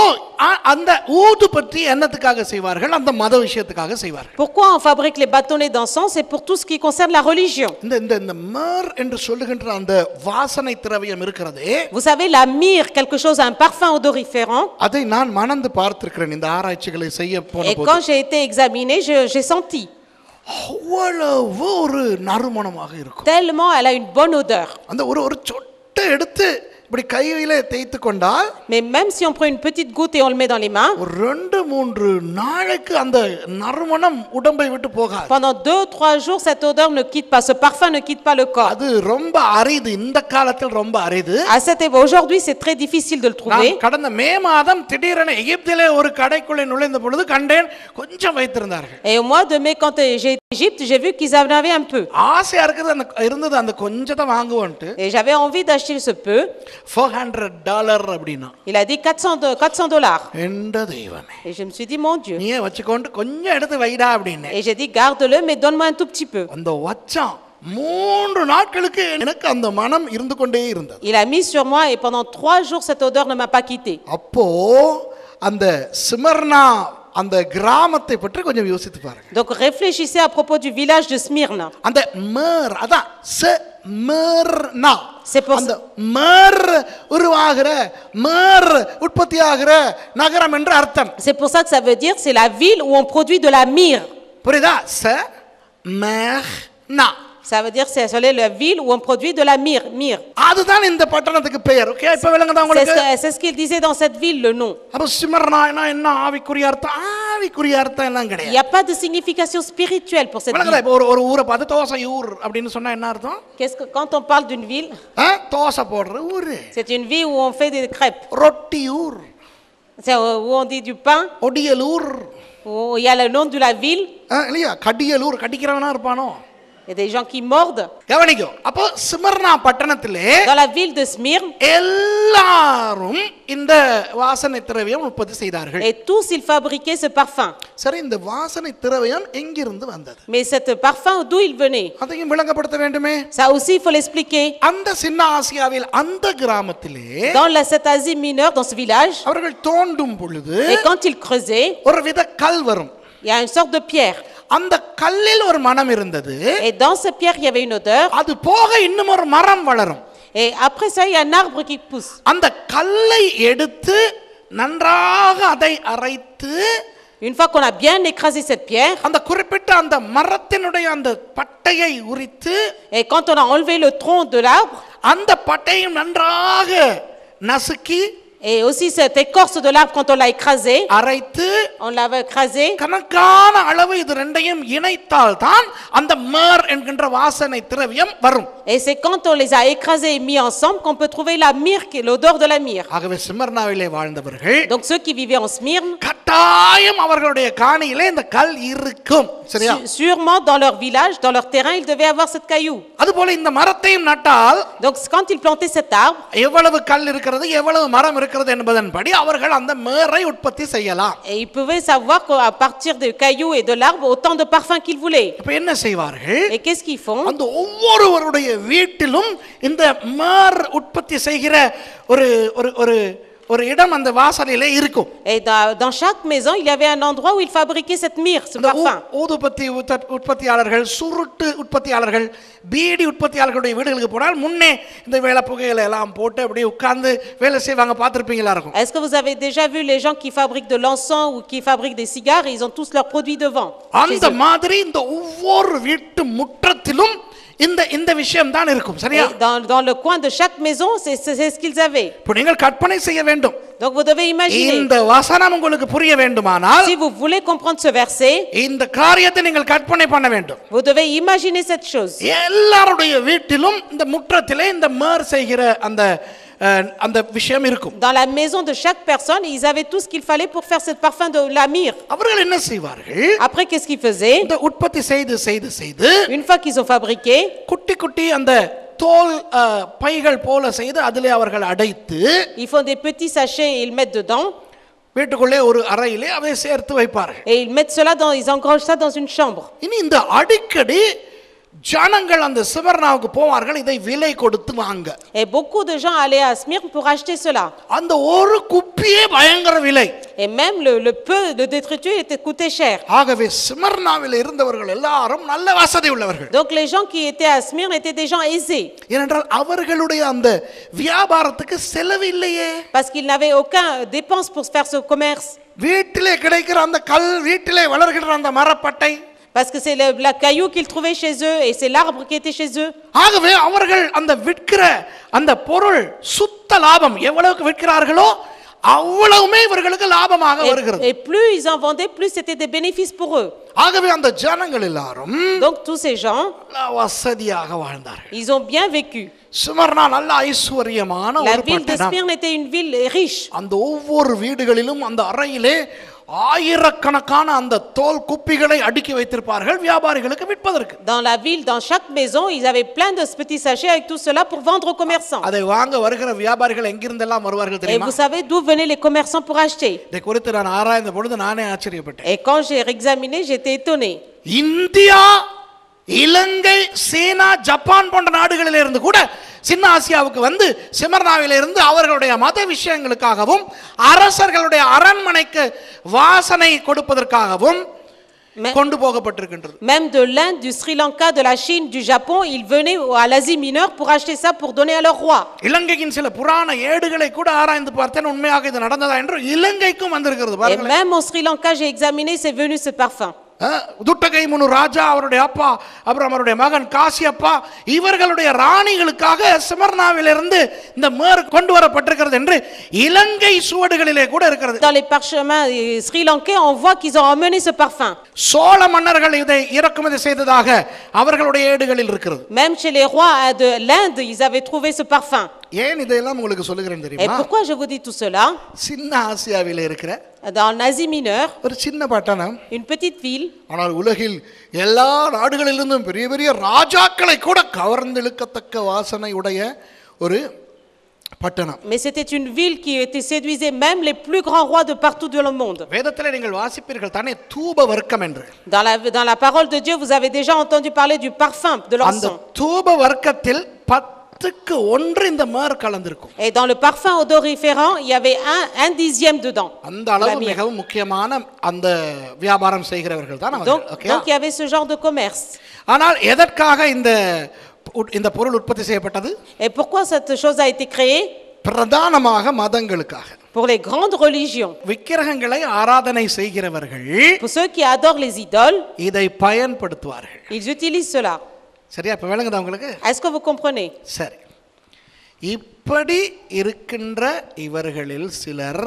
அந்த ஊதுபத்தி என்னத்துக்காக செய்வார்கள்? அந்த மத விஷயத்துக்காக செய்வார்கள். Pourquoi on fabrique les bâtonnets d'encens? C'est pour tout ce qui concerne la religion. இந்த மர் என்று சொல்லுகின்ற அந்த வாசனை திரவியம் இருக்கிறதே, Vous savez, la myrrhe, quelque chose, un parfum odoriférant. அதை நான் மணந்து பார்த்திருக்கிறேன் இந்த ஆராய்ச்சிகளை செய்ய போன Et quand j'ai été examinée, j'ai senti. அவ்வளவு ஒரு நறுமணமாக இருக்கும். Tellement elle a une bonne odeur. அந்த ஒரு சொட்டை எடுத்து இப்படி கையில தேய்த்து கொண்டால், Mais même si on prend une petite goutte et on le met dans les mains, ஒரு 2-3 நாளைக்கு அந்த நறுமணம் உடம்பை விட்டு போகாது. pendant 2-3 jours cette odeur ne quitte pas, ce parfum ne quitte pas le corps. அது ரொம்ப அரிது. இந்த காலத்தில் ரொம்ப அரிது. Aujourd'hui c'est très difficile de le trouver. கடந்த மே மாதம் திடீரென எகிப்திலே ஒரு கடைக்குள்ளே நுழைந்த பொழுது கண்டேன் கொஞ்சம் வைத்திருந்தார்கள். Et au mois de mai quand j'ai été en Égypte, j'ai vu qu'ils en avaient un peu. ஆசையா இருந்தது அந்த கொஞ்சத்தை வாங்குவோன்ட்டு. Et j'avais envie d'acheter ce peu. $400 அப்படினா. Il a dit $400. என்ற தெய்வமே. Et je me suis dit mon Dieu. நீயே வச்சுக்கொண்டு கொஞ்சம் எடுத்து வைடா அப்படினே. Et j'ai dit garde-le mais donne-moi un tout petit peu. அந்த வச்சான் 3 நாட்களுக்கு எனக்கு அந்த மனம் இருந்து கொண்டே இருந்தது. Il a mis sur moi et pendant 3 jours cette odeur ne m'a pas quitté. அப்போ அந்த ஸ்மிர்னா அந்த கிராமத்தை பற்றி கொஞ்சம் யோசித்து பாருங்க. Donc réfléchissez à propos du village de Smyrna. அந்த மர் அதான் ஸ்மிர்னா. அந்த மர் உருவாகிற மர் உற்பத்தியாகிற நகரம் என்று அர்த்தம். C'est pour ça que ça veut dire c'est la ville où on produit de la myrrhe. புரியுதா? Smyrna. Ça veut dire c'est la ville où on produit de la myrrhe. அதுதான் இந்த பட்டணத்துக்கு பெயர். ஓகே, இப்ப விளங்குதா உங்களுக்கு? C'est ce qu'il disait dans cette ville le nom. அப்ப Smyrna என்ன ஆவிக்குரிய அர்த்தம்? ஆவிக்குரிய அர்த்தம் எல்லாம் கிடையாது. Il y a pas de signification spirituelle pour cette ville. இப்ப ஒரு ஊரை பார்த்து தோசையூர் அப்படினு சொன்னா என்ன அர்த்தம்? Qu'est-ce que quand on parle d'une ville? Dosa போடுற ஊரு. C'est une ville où on fait des crêpes. ரொட்டியூர். C'est où on dit du pain. ஒடியலூர். Où il y a le nom de la ville. இல்லையா? கடியலூர். கடிக்கிறவனா இருப்பானோ? Il y a des gens qui mordent. கவனிக்கோ. அப்போ Smyrna பட்டணத்திலே dans la ville de Smyrne எல்லாரும் இந்த வாசனை திரவியம் உற்பத்தி செய்தார்கள். et tous ils fabriquaient ce parfum. சரி, இந்த வாசனை திரவியம் எங்கிருந்து வந்தது? Mais cet parfum d'où il venait? அதையும் விளங்கப்படுத்த வேண்டுமே. Ça aussi il faut l'expliquer. அந்த சின்ன ஆசியாவில் அந்த கிராமத்திலே dans cette Asie mineure, dans ce village, அவர்கள் தோண்டும் பொழுது et quand ils creusaient, ஒரு வித கல் வரும். il y a une sorte de pierre. அந்த கல்லில் ஒரு மனம் இருந்தது. Et dans cette pierre il y avait une odeur. அது போக இன்னும் ஒரு மரம் வளரும். Et après ça il y a un arbre qui pousse. அந்த கல்லை எடுத்து நன்றாக அதை அரைத்து, une fois qu'on a bien écrasé cette pierre, அந்த குறிப்பிட்ட அந்த மரத்தினுடைய அந்த பட்டையை உரித்து, et quand on a enlevé le tronc de l'arbre, அந்த பட்டையை நன்றாக நசுக்கி Et aussi cette écorce de l'arbre, quand on l'a écrasé, அரைத்து on l'avait écrasé. கணக்கான அளவு இது ரெண்டையும் இணைத்தால் தான் அந்த மர் என்கின்ற வாசனை திரவியம் வரும். Et c'est quand on les a écrasés et mis ensemble qu'on peut trouver la myrrhe, l'odeur de la myrrhe. ஆகவே சிமர்னாவிலே வாழ்ந்தவர்கள் Donc ceux qui vivaient en Smyrne, கட்டாயம் அவர்களுடைய காணியிலே இந்த கல் இருக்கும். சரியா? sûrement dans leur village, dans leur terrain, ils devaient avoir cette caillou. அதுபோல இந்த மரத்தையும் நட்டால் Donc quand ils plantaient cet arbre, எவ்வளவு கல் இருக்கிறது எவ்வளவு மரம் இருக்கிறது என்பதன்படி அவர்கள் அந்த மரை உற்பத்தி செய்யலாம். et ils pouvaient savoir qu'à partir des cailloux et de l'arbre, autant de parfums qu'ils voulaient. இப்ப என்ன செய்வார்கள்? Et qu'est-ce qu'ils font? அந்த ஒவ்வொருவருடைய வீட்டிலும் இந்த மர் உற்பத்தி செய்கிற ஒரு ஒரு ஒரு ஒரு இடம் அந்த வாசலிலே இருக்கும். Et dans chaque maison, il y avait un endroit où ils fabriquaient cette myrrhe, ce parfum. ஊதுபத்தி உற்பத்தியாளர்கள், சுருட்டு உற்பத்தியாளர்கள், பீடி உற்பத்தியாளர்களுடைய வீடுகளுக்கு போனால் முன்னே இந்த வேலை புகையில எல்லாம் போட்டு அப்படியே உட்கார்ந்து வேலை செய்வாங்க, பார்த்திருப்பீங்களா இருக்கும். Est-ce que vous avez déjà vu les gens qui fabriquent de l'encens ou qui fabriquent des cigares et ils ont tous leurs produits devant? அந்த மாதிரி இந்த ஒவ்வொரு வீட்டு முற்றத்திலும் இந்த விஷயம் தான் இருக்கும். சரியா? Dans le coin de chaque maison, c'est ce qu'ils avaient. இப்போ நீங்கள் கற்பனை செய்ய வேண்டும். Donc vous devez imaginer. இந்த வசனம் உங்களுக்கு புரிய வேண்டுமானால், Si vous voulez comprendre ce verset, இந்த காரியத்தை நீங்கள் கற்பனை பண்ண வேண்டும். vous devez imaginer cette chose. எல்லாருடைய வீட்டிலும் இந்த முற்றத்திலே இந்த மர் செய்கிற அந்த விஷயம் இருக்கும். Dans la maison de chaque personne, ils avaient tout ce qu'il fallait pour faire ce parfum de la myrrhe. அவர்கள் என்ன செய்வார்கள்? Après, qu'est-ce qu'ils faisaient? இந்த உற்பத்தி செய்து Une fois qu'ils ont fabriqué, குட்டி குட்டி அந்த தோல் பைகள் போல செய்து அதிலே அவர்கள் அடைத்து ils font des petits sachets et ils mettent dedans. வீட்டுக்குள்ளே ஒரு அறையிலே அதை சேர்த்து வைப்பார்கள். Et ils mettent cela ils engrangent ça dans une chambre. இனி இந்த அடிக்கடி ஜனங்கள் அந்த சிமர்னாவுக்கு போவார்கள் இதை விலை கொடுத்து வாங்க. Et beaucoup de gens allaient à Smyrne pour acheter cela. அந்த ஒரு குப்பியே பயங்கர விலை. Et même le peu de détritus était coûté cher. ஆகவே சிமர்னாவில் இருந்தவர்கள் எல்லாரும் நல்ல வசதி உள்ளவர்கள். Donc les gens qui étaient à Smyrne étaient des gens aisés. ஏனென்றால் அவர்களுடைய அந்த வியாபாரத்துக்கு செலவு இல்லையே. Parce qu'ils n'avaient aucun dépense pour faire ce commerce. வீட்டிலே கிடைக்கிற அந்த கல், வீட்டிலே வளர்கிற அந்த மரப்பட்டை, Parce que c'est la caillou qu'ils trouvaient chez eux et c'est l'arbre qui était chez eux. ஆகவே அவர்கள் அந்த விற்கிற அந்த பொருள் சுத்த லாபம் எவ்வளவுக்கு விற்கிறார்களோ அவ்வளவுமே இவர்களுக்கு லாபமாக வருகிறது. Et plus ils en vendaient, plus c'était des bénéfices pour eux. ஆகவே அந்த ஜனங்கள் எல்லாரும் Donc tous ces gens, வசதியாக வாழ்ந்தார்கள். ils ont bien vécu. Smyrna நல்ல ஐஸ்வரியமான La ஒரு ville de பட்டணம். Smyrne était une ville riche. அந்த ஒவ்வொரு வீடுகளிலும் அந்த அறையிலே ஆயிரக்கணக்கான அந்த தோல் குப்பிகளை அடுக்கி வைத்திருப்பார்கள் வியாபாரிகளுக்கு விற்பதற்கு. Dans la ville, dans chaque maison, ils avaient plein de petits sachets avec tout cela pour vendre aux commerçants. அதை வாங்க வருகிற வியாபாரிகள் எங்கிருந்தெல்லாம் வருவார்கள் Et தெரியுமா? vous savez d'où venaient les commerçants pour acheter? இதை குறித்து நான் ஆராய்ந்த பொழுது நானே ஆச்சரியப்பட்டேன். Et quand j'ai examiné, j'étais étonné. India, Ilangai, China, Japan போன்ற நாடுகளில் இருந்து கூட சின்ன ஆசியாவுக்கு வந்து சிமர்னாவில இருந்து அவர்களுடைய மத விஷயங்களுக்காகவும் அரசர்களுடைய அரண்மனைக்கு வாசனை கொடுப்பதற்காகவும் கொண்டு போகப்பட்டிருக்கின்றது. Même de l'Inde, du Sri Lanka, de la Chine, du Japon, ils venaient à l'Asie mineure pour acheter ça pour donner à leur roi. இலங்கையின் சில புராண ஏடுகளை கூட ஆராய்ந்து பார்த்தேன், உண்மையாக இது நடந்ததா என்று இலங்கைக்கும் வந்திருக்கிறது Et பாருங்க. même au Sri Lanka, j'ai examiné, c'est venu ce parfum. துட்டகை முனு ராஜா, அவருடைய அப்பா, அப்புறம் அவருடைய மகன் காசியப்பா, இவர்களுடைய ராணிகளுக்காக சிமர்னாவிலிருந்து இந்த மர் கொண்டு வரப்பட்டிருக்கிறது என்று இலங்கை சுவடுகளிலே கூட இருக்கிறது. Dans les parchemins sri lankais, on voit qu'ils ont emmené ce parfum. Chola மன்னர்கள் இதை இறக்குமதி செய்ததாக அவர்களுடைய ஏடுகளில் இருக்கிறது. Même chez les rois de l'Inde, ils avaient trouvé ce parfum. ஏன் இதெல்லாம் உங்களுக்கு சொல்லுகிறேன் Et தெரியுமா? pourquoi je vous dis tout cela? சின்ன ஆசியாவிலே இருக்கிற Dans l'Asie mineure, ஒரு சின்ன பட்டணம், une petite ville, ஆனால் உலகில் எல்லா நாடுகளிலிருந்தும் பெரிய பெரிய ராஜாக்களை கூட கவர்ந்தெழுக்கத்தக்க வாசனை உடைய ஒரு பட்டணம். mais c'était une ville qui séduisait même les plus grands rois de partout dans le monde. வேதத்திலே நீங்கள் வாசிப்பீர்கள் தானே தூப வர்க்கம் என்று. Dans la parole de Dieu, vous avez déjà entendu parler du parfum de அந்த l'encens. தூப வர்க்கத்தில் 10க்கு 1 இந்த மர் கலந்திருக்கும். Et dans le parfum odoriférant, il y avait un dixième dedans. அந்த அளவு மிகவும் முக்கியமான அந்த வியாபாரம் செய்கிறவர்கள் தான் அவர்கள். Donc il y avait ce genre de commerce. ஆனால் எதற்காக இந்த பொருள் உற்பத்தி செய்யப்பட்டது? Et pourquoi cette chose a été créée? பிரதானமாக மதங்களுக்காக. Pour les grandes religions. விக்கிரகங்களை ஆராதனை செய்கிறவர்கள் Pour ceux qui adorent les idoles, இதை பயன்படுத்துவார்கள். ils utilisent cela. சரியா? இப்ப விளங்குதா உங்களுக்கு? Est-ce que vous comprenez? சரி. இப்படி இருக்கின்ற இவர்களில் சிலர்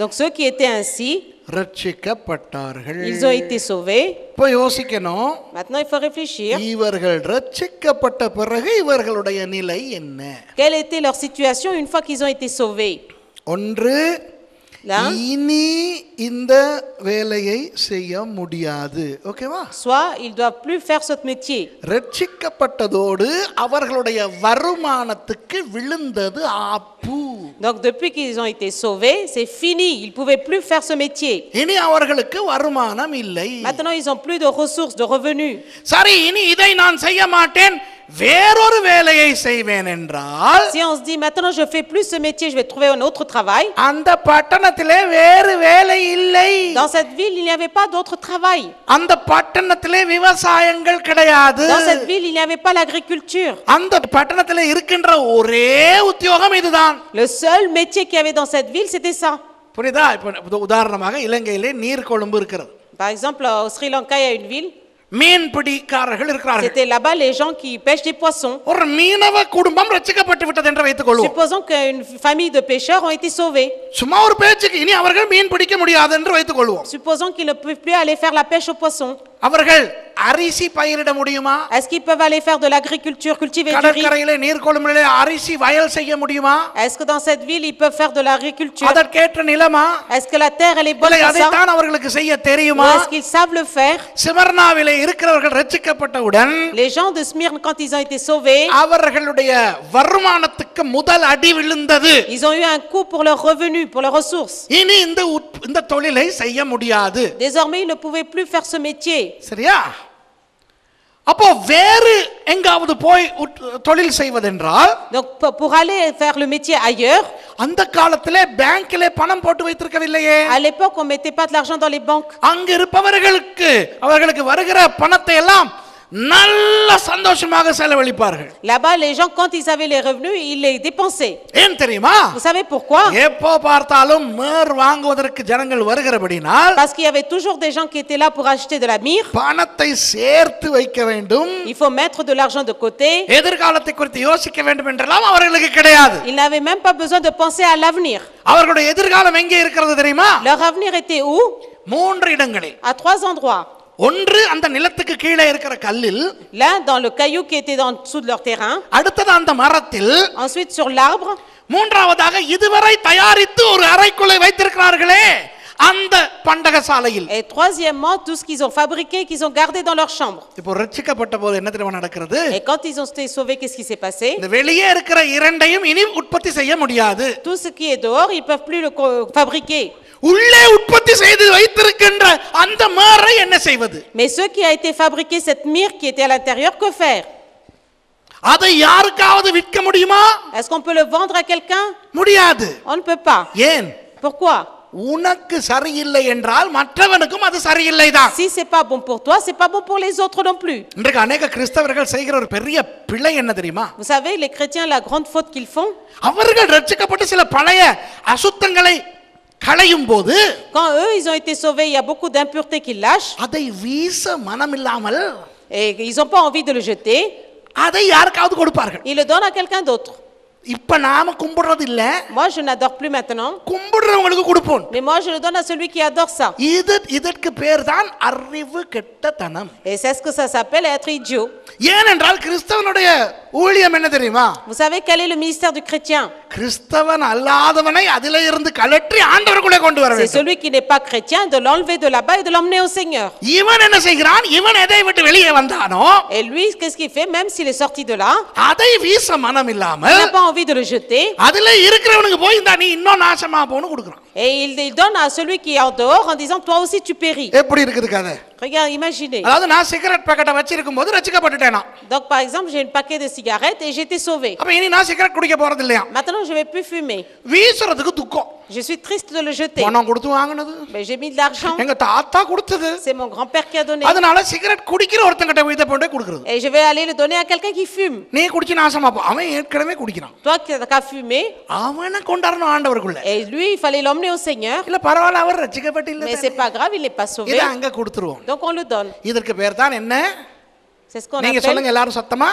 Donc ceux qui étaient ainsi, ரட்சிக்கப்பட்டார்கள். ils ont été sauvés. இப்போ யோசிக்கணும், Maintenant, il faut réfléchir. இவர்கள் ரட்சிக்கப்பட்ட பிறகு இவர்களுடைய நிலை என்ன? Quelle était leur situation une fois qu'ils ont été sauvés? ஒன்று, Là, இனி இந்த வேலையை செய்ய முடியாது. ஓகேவா? soit ils doivent plus faire ce métier. ரட்சிக்கப்பட்டதோடு அவர்களுடைய வருமானத்துக்கு விழுந்தது ஆப்பு. Donc depuis qu'ils ont été sauvés, c'est fini. Ils ne pouvaient plus faire ce métier. இனி அவர்களுக்கு வருமானம் இல்லை. Maintenant, ils n'ont plus de ressources, de revenus. சரி, இனி இதை நான் செய்ய மாட்டேன், வேறொரு வேலையை செய்வேன் என்றால், Si on se dit maintenant je fais plus ce métier, je vais trouver un autre travail. அந்த பட்டணத்திலே வேறு வேலை இல்லை. Dans cette ville, il n'y avait pas d'autre travail. அந்த பட்டணத்திலே விவசாயங்கள் கிடையாது. Dans cette ville, il n'y avait pas l'agriculture. அந்த பட்டணத்திலே இருக்கின்ற ஒரே உத்தியோகம் இதுதான். Le seul métier qu'il y avait dans cette ville, c'était ça. புரியுதா? இப்போ உதாரணமாக இலங்கையிலே நீர்கொழும்பு இருக்கிறது. Par exemple, au Sri Lanka, il y a une ville. மீன் பிடிக்காரர்கள் இருக்கிறார்கள். C'était là-bas les gens qui pêchent des poissons. ஒரு மீனவ குடும்பம் ரட்சிக்கப்பட்டு விட்டது என்று வைத்துக் கொள்வோம். Supposons qu'une famille de pêcheurs ont été sauvés. சும்மா ஒரு பேச்சுக்கு, இனி அவர்கள் மீன் பிடிக்க முடியாது என்று வைத்துக் கொள்வோம். Supposons qu'ils ne peuvent plus aller faire la pêche aux poissons. அவர்கள் அரிசி பயிரிட முடியுமா? Est-ce qu'ils peuvent aller faire de l'agriculture, cultiver du riz? கடற்கரையிலே நீர்கொழும்பிலே அரிசி வயல் செய்ய முடியுமா? Est-ce que dans cette ville, ils peuvent faire de l'agriculture? அதற்கேற்ற நிலமா? Est-ce que la terre, elle est bonne இல்லை, pour ça? அதைத்தான் அவர்களுக்கு செய்ய Ou தெரியுமா? est-ce qu'ils savent le faire? சிமர்னாவிலே இருக்கிறவர்கள் ரட்சிக்கப்பட்டவுடன் Les gens de Smyrne, quand ils ont été sauvés, அவர்களுடைய வருமானத்துக்கு முதல் அடி விழுந்தது. ils ont eu un coup pour leurs revenus, pour leurs ressources. இனி இந்த தொழிலை செய்ய முடியாது. Désormais, ils ne pouvaient plus faire ce métier. சரியா? அப்போ வேறு எங்காவது போய் தொழில் செய்வதென்றால், Donc, pour aller faire le métier ailleurs, அந்த காலத்திலே பேங்கிலே பணம் போட்டு வைத்திருக்கவில்லையே. à l'époque, on ne mettait pas de l'argent dans les banques. அங்க இருப்பவர்களுக்கு அவர்களுக்கு வருகிற பணத்தை எல்லாம் நல்ல சந்தோஷமாக செலவழிப்பார்கள். Là-bas, les gens, quand ils avaient les revenus, ils les dépensaient. ஏன் தெரியுமா? Vous savez pourquoi? எப்போ பார்த்தாலும் மேர் வாங்குவதற்கு ஜனங்கள் வருகிறபடினால், Parce qu'il y avait toujours des gens qui étaient là pour acheter de la myrrhe. பணத்தை சேர்த்து வைக்க வேண்டும், Il faut mettre de l'argent de côté. எதிர்காலத்தை குறித்து யோசிக்க வேண்டும் என்றெல்லாம் அவர்களுக்கு கிடையாது. Ils n'avaient même pas besoin de penser à l'avenir. அவர்களுடைய எதிர்காலம் எங்கே இருக்கிறது தெரியுமா? Leur avenir était où? 3 இடங்களில். À 3 endroits. ஒன்று அந்த நிலத்துக்கு கீழே இருக்கிற கல்லில், L'un dans le caillou qui était en dessous de leur terrain. அடுத்தது அந்த மரத்தில், Ensuite sur l'arbre. மூன்றாவதாக இதுவரை தயாரித்து ஒரு அறைக்குள்ளே வைத்திருக்கிறார்களே அந்த பண்டகசாலையில். Et troisièmement, tout ce qu'ils ont fabriqué, qu'ils ont gardé dans leur chambre. இப்போ ரட்சிக்கப்பட்ட போது என்ன தெரியுமா நடக்கிறது? Et quand ils ont été sauvés, qu'est-ce qui s'est passé? இந்த வெளியே இருக்கிற இரண்டையும் இனி உற்பத்தி செய்ய முடியாது. Tout ce qui est dehors, ils peuvent plus le fabriquer. உள்ளே உற்பத்தி செய்து வைத்திருக்கின்ற அந்த மரை என்ன செய்வது? Mais ce qui a été fabriqué, cette myrrhe qui était à l'intérieur, que faire? அதை யாருக்காவது விற்க முடியுமா? Est-ce qu'on peut le vendre à quelqu'un? முடியாது. On ne peut pas. ஏன்? Pourquoi? உனக்கு சரியில்லை என்றால் மற்றவனுக்கும் அது சரியில்லை தான். Si c'est pas bon pour toi, c'est pas bon pour les autres non plus. இன்றைக்கு अनेक கிறிஸ்தவர்கள் செய்கிற ஒரு பெரிய பிழை என்ன தெரியுமா? Vous savez, les chrétiens, la grande faute qu'ils font, அவர்கள் ரட்சிக்கப்பட்டு சில பழைய அசுத்தங்களை களையும் போது, quand eux, ils ont été sauvés, il y a beaucoup d'impuretés qu'ils lâchent, அதை வீச மனமில்லாமல் et ils n'ont pas envie de le jeter, அதை யாருக்காவது கொடுப்பார்கள். ils le donnent à quelqu'un d'autre. இப்ப நாம கும்பிடுறது இல்ல, Moi, je n'adore plus maintenant, கும்பிடுறவங்களுக்கு கொடுப்போம். mais moi, je le donne à celui qui adore ça. இதற்கு பேர் தான் அறிவு கெட்டத்தனம். Et c'est ce que ça s'appelle être idiot. ஏனென்றால் கிறிஸ்தவனுடைய ஊழியம் என்ன தெரியுமா? Vous savez quel est le ministère du chrétien? கிறிஸ்தவன் அல்லாதவனை அதிலே இருந்து கலற்றி ஆண்டவருக்குள்ளே கொண்டு வர C'est வேண்டும். celui qui n'est pas chrétien, de l'enlever de là-bas et de l'emmener au Seigneur. இவன் என்ன செய்கிறான்? இவன் எதை விட்டு வெளியே வந்தானோ Et lui, qu'est-ce qu'il fait? Même s'il est sorti de là, அதை வீச மனம் il இல்லாமல் n'a pas envie de le jeter. அதிலே இருக்கிறவனுக்கு போய் இந்த நீ இன்னும் நாசமா போன்னு கொடுக்குறான். Et il donne à celui qui est en dehors en disant, toi aussi tu péris. எப்படி இருக்குது கதை? Regarde, imaginez. அதாவது நான் சிகரெட் பாக்கெட்டை வச்சிருக்கும் போது ரட்சிக்கப்பட்டுட்டேனா? Donc par exemple, j'ai un paquet de cigarettes et j'ai été sauvé. அப்ப இனி நான் சிகரெட் குடிக்க போறது இல்லையா? Maintenant, je ne vais plus fumer. வீசுறதுக்கு துக்கம். Je suis triste de le jeter. பணம் கொடுத்து வாங்குனது, Mais j'ai mis de l'argent. எங்க தாத்தா கொடுத்தது. C'est mon grand-père qui a donné. அதனால சிகரெட் குடிக்கிற ஒருத்தங்கிட்ட இதை போட்டு கொடுக்கிறது. Et je vais aller le donner à quelqu'un qui fume. நீ குடிச்சு நாசமா போ. அவன் ஏற்கனவே குடிக்கிறான். Toi qui as fumé. அவனை கொண்டாரணும் ஆண்டவருக்குள்ள. Et lui, il fallait l'emmener au Seigneur. இல்ல பரவாயில்ல, அவர் ரட்சிக்கப்பட்டு இல்ல. Mais c'est pas grave, il n'est pas sauvé. இத அங்க கொடுத்துருவோம். Donc on le donne. இதற்கு பேர் தான் என்ன? C'est ce qu'on நீங்க appelle. சொல்லுங்க எல்லாரும் சத்தமா.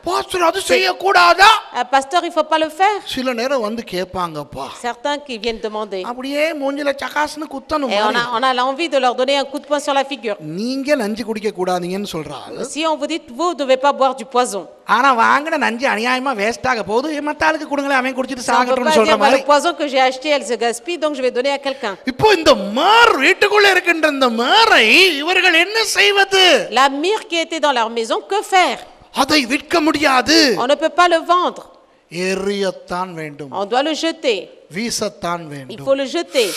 பாஸ்டர் அது செய்யக்கூடாதா? Pasteur, il faut pas le faire. சில நேரம் வந்து கேட்பாங்கப்பா, Certains qui viennent demander. அப்படியே மூஞ்சில சகாஸ்னு குத்தணும். Et on a l'envie de leur donner un coup de poing sur la figure. நீங்க நஞ்சு குடிக்க கூடாதீங்கன்னு சொல்றாள். Si on vous dit, vous ne devez pas boire du poison. ஆனா வாங்கின நஞ்சு அநியாயமா வேஸ்ட் ஆக போகுது, மத்தாளுக்கு கொடுங்களே, அவன் குடிச்சிட்டு Ça ne veut சாகட்டும்னு pas சொல்ற dire, bah, மாதிரி. le poison que j'ai acheté, elle se gaspille, donc je vais donner à quelqu'un. இப்போ இந்த மேர் வீட்டுக்குள்ள இருக்கின்ற இந்த மேரை இவர்கள் என்ன செய்வது? La myrrhe qui était dans leur maison, que faire? அதை விற்க முடியாது, On ne peut pas le vendre. எரியத்தான் வேண்டும், On doit le jeter. வீசத்தான் Il வேண்டும். faut le jeter.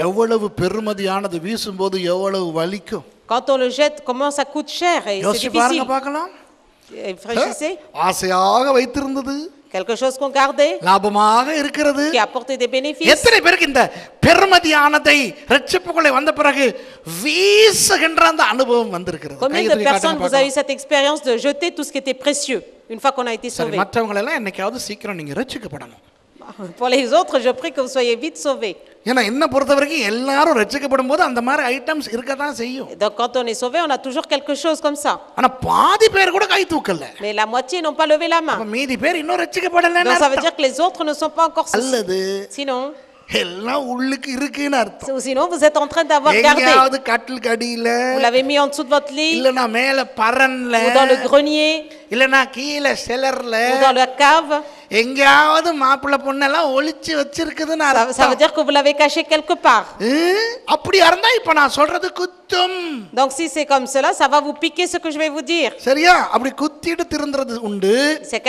எவ்வளவு பெருமதியானது, வீசும்போது எவ்வளவு வலிக்கும். Quand on le jette, comment ça coûte cher et c'est யோசிச்சு பாருங்க difficile. பார்க்கலாம். Réfléchissez. ஆசையாக வைத்திருந்தது Quelque chose qu'on gardait, லாபமாக இருக்கிறது. qui apportait des bénéfices. எத்தனை பேருக்கு இந்த பெருமதியானதை ரட்சிப்புக்குள்ளே வந்த பிறகு வீசுகின்ற அந்த அனுபவம் வந்திருக்கிறது? Combien de personnes vous avez eu cette expérience de jeter tout ce qui était précieux une fois qu'on a été sauvé? மற்றவங்க எல்லாம் என்னைக்காவது சீக்கிரம் நீங்க ரட்சிக்கப்படணும். Pour les autres, je prie que vous soyez vite sauvés. ஏன்னா என்ன பொறுத்த வரைக்கும் எல்லாரும் ரட்சிக்கப்படும் போது அந்த மாதிரி ஐட்டம்ஸ் இருக்கத்தான் செய்யும். Donc quand on est sauvé, on a toujours quelque chose comme ça. ஆனா பாதி பேர் கூட கை தூக்கல. Mais la moitié n'ont pas levé la main. அப்ப மீதி பேர் இன்னும் ரட்சிக்கப்படலன்னு Donc ça veut அர்த்தம். dire que les autres ne sont pas encore sauvés. அல்லது Sinon, எல்லாம் உள்ளுக்கு இருக்குன்னு அர்த்தம். sinon vous êtes en train d'avoir gardé. எங்கயாவது கட்டில் கடியில, Vous l'avez mis en dessous de votre lit, இல்லனா மேல பரன்ல, ou dans le grenier, இல்லனா கீழே செலர்ல, ou dans la cave. எங்கயாவது மாப்பிள்ளை பொண்ணெல்லாம் ஒளிச்சு வச்சிருக்குதுன்னு Ça veut அர்த்தம். dire que vous l'avez caché quelque part. அப்படி இருந்தா இப்ப நான் சொல்றது குத்தம். Donc si c'est comme cela, ça va vous piquer ce que je vais vous dire. சரியா? அப்படி குத்திட்டு திருந்துறது உண்டு. C'est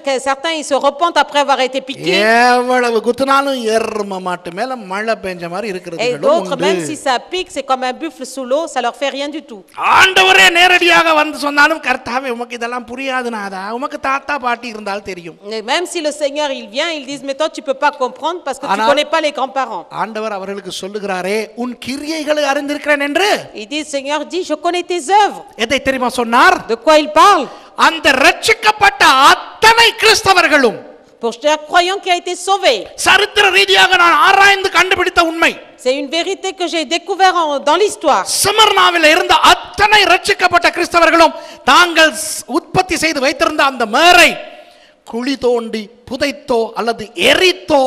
que certains ils se repentent après avoir été piqués. எவ்வளவு குத்துனாலும் எரும மாட்டு மேல மழை பெஞ்ச மாதிரி Et இருக்கிறது d'autres, உண்டு. même si ça pique, c'est comme un buffle sous l'eau, ça leur fait rien du tout. ஆண்டவரே நேரடியாக வந்து சொன்னாலும், கர்த்தாவே உமக்கு இதெல்லாம் புரியாது நாதா, உமக்கு தாத்தா பாட்டி இருந்தால் தெரியும். Et même si le Seigneur il vient, ils disent mais toi tu peux pas comprendre parce que tu connais pas les grands-parents. ஆண்டவர் அவர்களுக்கு சொல்லுகிறாரே, உன் கிரியைகளை அறிந்திருக்கிறேன் என்று. Il dit, Seigneur dit, je connais tes œuvres. எதை தெரியுமா சொன்னார்? De quoi il parle? அந்த ரட்சிக்கப்பட்ட அத்தனை கிறிஸ்தவர்களும், Pour chaque croyant qui a été sauvé. சரித்திர ரீதியாக நான் ஆராய்ந்து கண்டுபிடித்த உண்மை, C'est une vérité que j'ai découvert dans l'histoire. சிமர்னாவில் இருந்த அத்தனை ரட்சிக்கப்பட்ட கிறிஸ்தவர்களும் தாங்கள் உற்பத்தி செய்து வைத்திருந்த அந்த மேரை குழி தோண்டி புதைத்தோ அல்லது எரித்தோ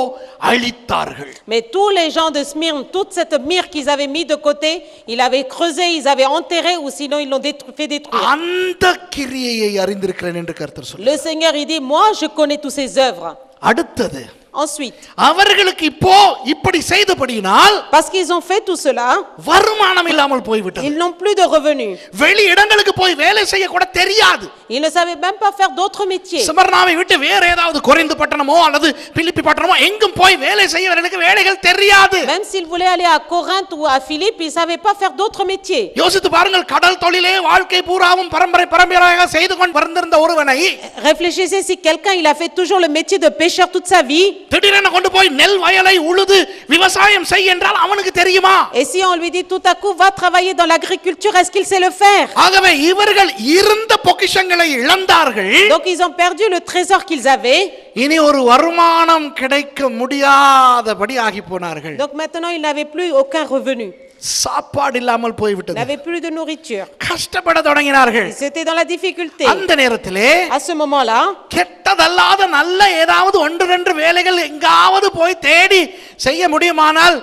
அழித்தார்கள். Mais tous les gens de Smyrne, toute cette myrrhe qu'ils avaient mis de côté, ils avaient creusé, ils avaient enterré ou sinon ils l'ont fait détruire. அந்த கிரியையை அறிந்திருக்கிறேன் என்று கர்த்தர் சொல்றார். Le Seigneur il dit, moi je connais tous ces œuvres. அடுத்தது, Ensuite, அவர்களுக்கு இப்போ இப்படி செய்தபடியினால் parce qu'ils ont fait tout cela, வருமானம் இல்லாமல் போய்விட்டது. ils n'ont plus de revenus. வெளி இடங்களுக்கு போய் வேலை செய்ய கூட தெரியாது. Ils ne savaient même pas faire d'autres métiers. சிமர்னாவை விட்டு வேற ஏதாவது கொரிந்து பட்டணமோ அல்லது பிலிப்பி பட்டணமோ எங்கும் போய் வேலை செய்யவர்களுக்கு வேலைகள் தெரியாது. Même s'ils voulaient aller à Corinthe ou à Philippe, ils ne savaient pas faire d'autres métiers. யோசித்து பாருங்கள், கடல் தொழிலே வாழ்க்கை பூராவும் பரம்பரையாக செய்து கொண்டு வந்திருந்த ஒருவனை Réfléchissez, si quelqu'un il a fait toujours le métier de pêcheur toute sa vie, திடீரென கொண்டு போய் நெல் வயலை உழுது விவசாயம் செய் என்றால் அவனுக்கு தெரியுமா? et si on lui dit tout à coup va travailler dans l'agriculture, est-ce qu'il sait le faire? ஆகவே இவர்கள் இருந்த பொக்கிஷங்களை இழந்தார்கள். Donc ils ont perdu le trésor qu'ils avaient. இனி ஒரு வருமானம் கிடைக்க முடியாதபடி ஆகி போனார்கள். Donc maintenant ils n'avaient plus aucun revenu. சாப்பாடு இல்லாமல் Ils போய்விட்டது. n'avaient plus de nourriture. கஷ்டப்பட தொடங்கினார்கள். Ils étaient dans la difficulté. அந்த நேரத்திலே À ce moment-là, கெட்டதல்லாத நல்ல ஏதாவது ஒன்று ரெண்டு வேலைகள் எங்காவது போய் தேடி செய்ய முடியுமானால்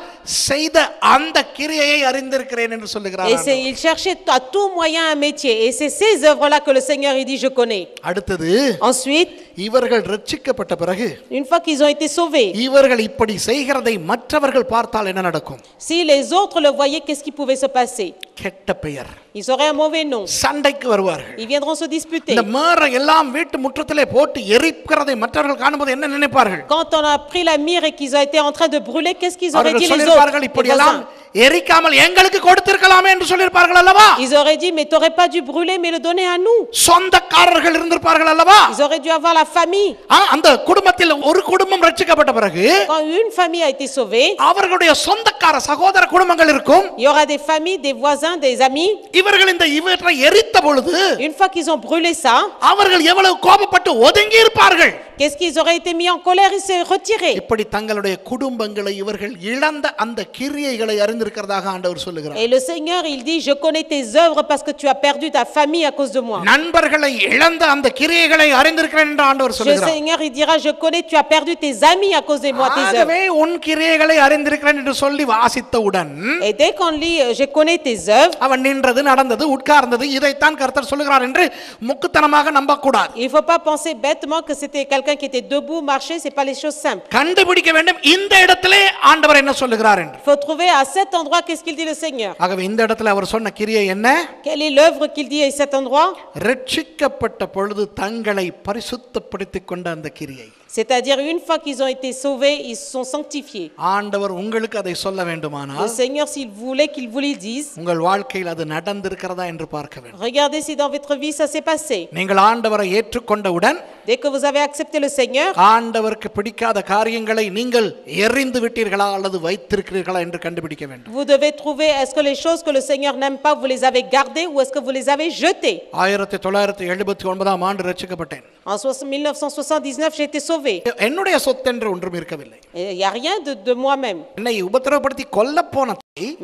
செய்த அந்த கிரியையை அறிந்திருக்கிறேன் என்று சொல்லுகிறார். et ils cherchaient à tout moyen un métier. Et c'est ces œuvres-là que le Seigneur il dit je connais. அடுத்தது, Ensuite, இவர்கள் ரட்சிக்கப்பட்ட பிறகு une fois qu'ils ont été sauvés, இவர்கள் இப்படி செய்கிறதை மற்றவர்கள் பார்த்தால் என்ன நடக்கும்? si les autres le voyaient, qu'est-ce qui pouvait se passer? கெட்ட பெயர், Ils auraient un mauvais nom. சண்டைக்கு வருவார்கள். Ils viendront se disputer. இந்த மேரை எல்லாம் வீட்டு முற்றத்திலே போட்டு எரிக்கிறதை மற்றவர்கள் காணும்போது என்ன நினைப்பார்கள்? Quand on a pris la myrrhe et qu'ils ont été en train de brûler, qu'est-ce qu'ils auraient அவர்கள் dit les சொல்லிருப்பார்கள், autres? இப்படி Les எல்லாம் voisins. எரிக்காமல் எங்களுக்கு கொடுத்திருக்கலாமே என்று சொல்லிருப்பார்கள் அல்லவா? Ils auraient dit mais t'aurais pas dû brûler mais le donner à nous. சொந்தக்காரர்கள் இருந்திருப்பார்கள் அல்லவா? Ils auraient dû avoir la famille. அந்த குடும்பத்தில் ஒரு குடும்பம் ரட்சிக்கப்பட்ட பிறகு Quand une famille a été sauvée, அவர்களுடைய சொந்தக்கார சகோதர குடும்பங்கள் இருக்கும். il y aura des familles, des voisins, des amis. இவர்கள் இவற்றை எரித்த பொழுது Une fois qu'ils ont brûlé ça, அவர்கள் எவ்வளவு கோபப்பட்டு ஒதுங்கி இருப்பார்கள். Qu'est-ce qu'ils auraient été mis en colère, ils se retiraient. இப்படி தங்களுடைய குடும்பங்களை இவர்கள் இழந்த அந்த கிரியைகளை அறிந்திருக்கிறதாக ஆண்டவர் சொல்லுகிறார். Et le Seigneur, il dit, je connais tes œuvres parce que tu as perdu ta famille à cause de moi. நண்பர்களை இழந்த அந்த கிரியைகளை அறிந்திருக்கிறேன் என்று ஆண்டவர் Le சொல்லுகிறார். Seigneur, il dira, je connais, tu as perdu tes amis à cause de moi, tes œuvres. ஆகவே உன் கிரியைகளை அறிந்திருக்கிறேன் என்று சொல்லி வாசித்தவுடன் Et dès qu'on lit, je connais tes œuvres, அவன் நின்றது நடந்தது உட்கார்ந்தது இதைத்தான் கர்த்தர் சொல்லுகிறார் என்று முக்குத்தனமாக நம்பக்கூடாது. il ne faut pas penser bêtement que c'était quelqu'un qui était debout, marcher, c'est pas les choses simples. கண்டுபிடிக்க வேண்டும் இந்த இடத்திலே ஆண்டவர் என்ன சொல்லுகிறார் என்று. Il faut trouver à cet endroit qu'est-ce qu'il dit le Seigneur. ஆகவே இந்த இடத்துல அவர் சொன்ன கிரியை என்ன? Quelle est l'œuvre qu'il dit à cet endroit? ரட்சிக்கப்பட்ட பொழுது தங்களை பரிசுத்தப்படுத்திக் கொண்ட அந்த கிரியை. C'est-à-dire une fois qu'ils ont été sauvés, ils se sont sanctifiés. ஆண்டவர் உங்களுக்கு அதை சொல்ல வேண்டுமானால் Le Seigneur, s'il voulait qu'il vous le dise, உங்கள் வாழ்க்கையில் அது நடந்திருக்கிறதா என்று பார்க்க வேண்டும். regardez si dans votre vie ça s'est passé. நீங்கள் ஆண்டவரை ஏற்றுக்கொண்டவுடன் Dès que vous avez accepté le Seigneur, ஆண்டவருக்கு பிடிக்காத காரியங்களை நீங்கள் எறிந்து விட்டீர்களா அல்லது வைத்திருக்கிறீர்களா என்று கண்டுபிடிக்க வேண்டும். vous devez trouver est-ce que les choses que le Seigneur n'aime pas, vous les avez gardées ou est-ce que vous les avez jetées. 1979 ஆண்டு ரட்சிக்கப்பட்டேன். En 1979, j'ai été sauvé. என்னுடைய சொத்து என்று ஒன்றும் இருக்கவில்லை. Il n'y a rien de moi-même. என்னை உபத்திரவப்படுத்தி கொல்ல போன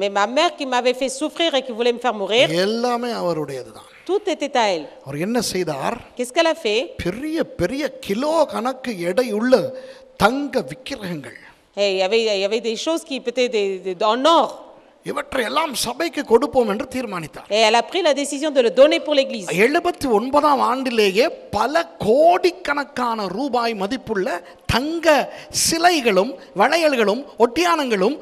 Mais ma mère qui m'avait fait souffrir et qui voulait me faire mourir, எல்லாமே அவருடையதுதான். tout était à elle. அவர் என்ன செய்தார்? Qu'est-ce qu'elle a fait? பெரிய பெரிய கிலோ கணக்கு எடையுள்ள தங்க விக்கிரகங்கள் Et il y avait des choses qui étaient en or. இவற்றை எல்லாம் சபைக்கு கொடுப்போம் என்று தீர்மானித்தார். Et elle a pris la décision de le donner pour l'église. 79 ஆண்டிலேயே பல கோடிக்கணக்கான ரூபாய் மதிப்புள்ள தங்க சிலைகளும் வளையல்களும் ஒட்டியானங்களும்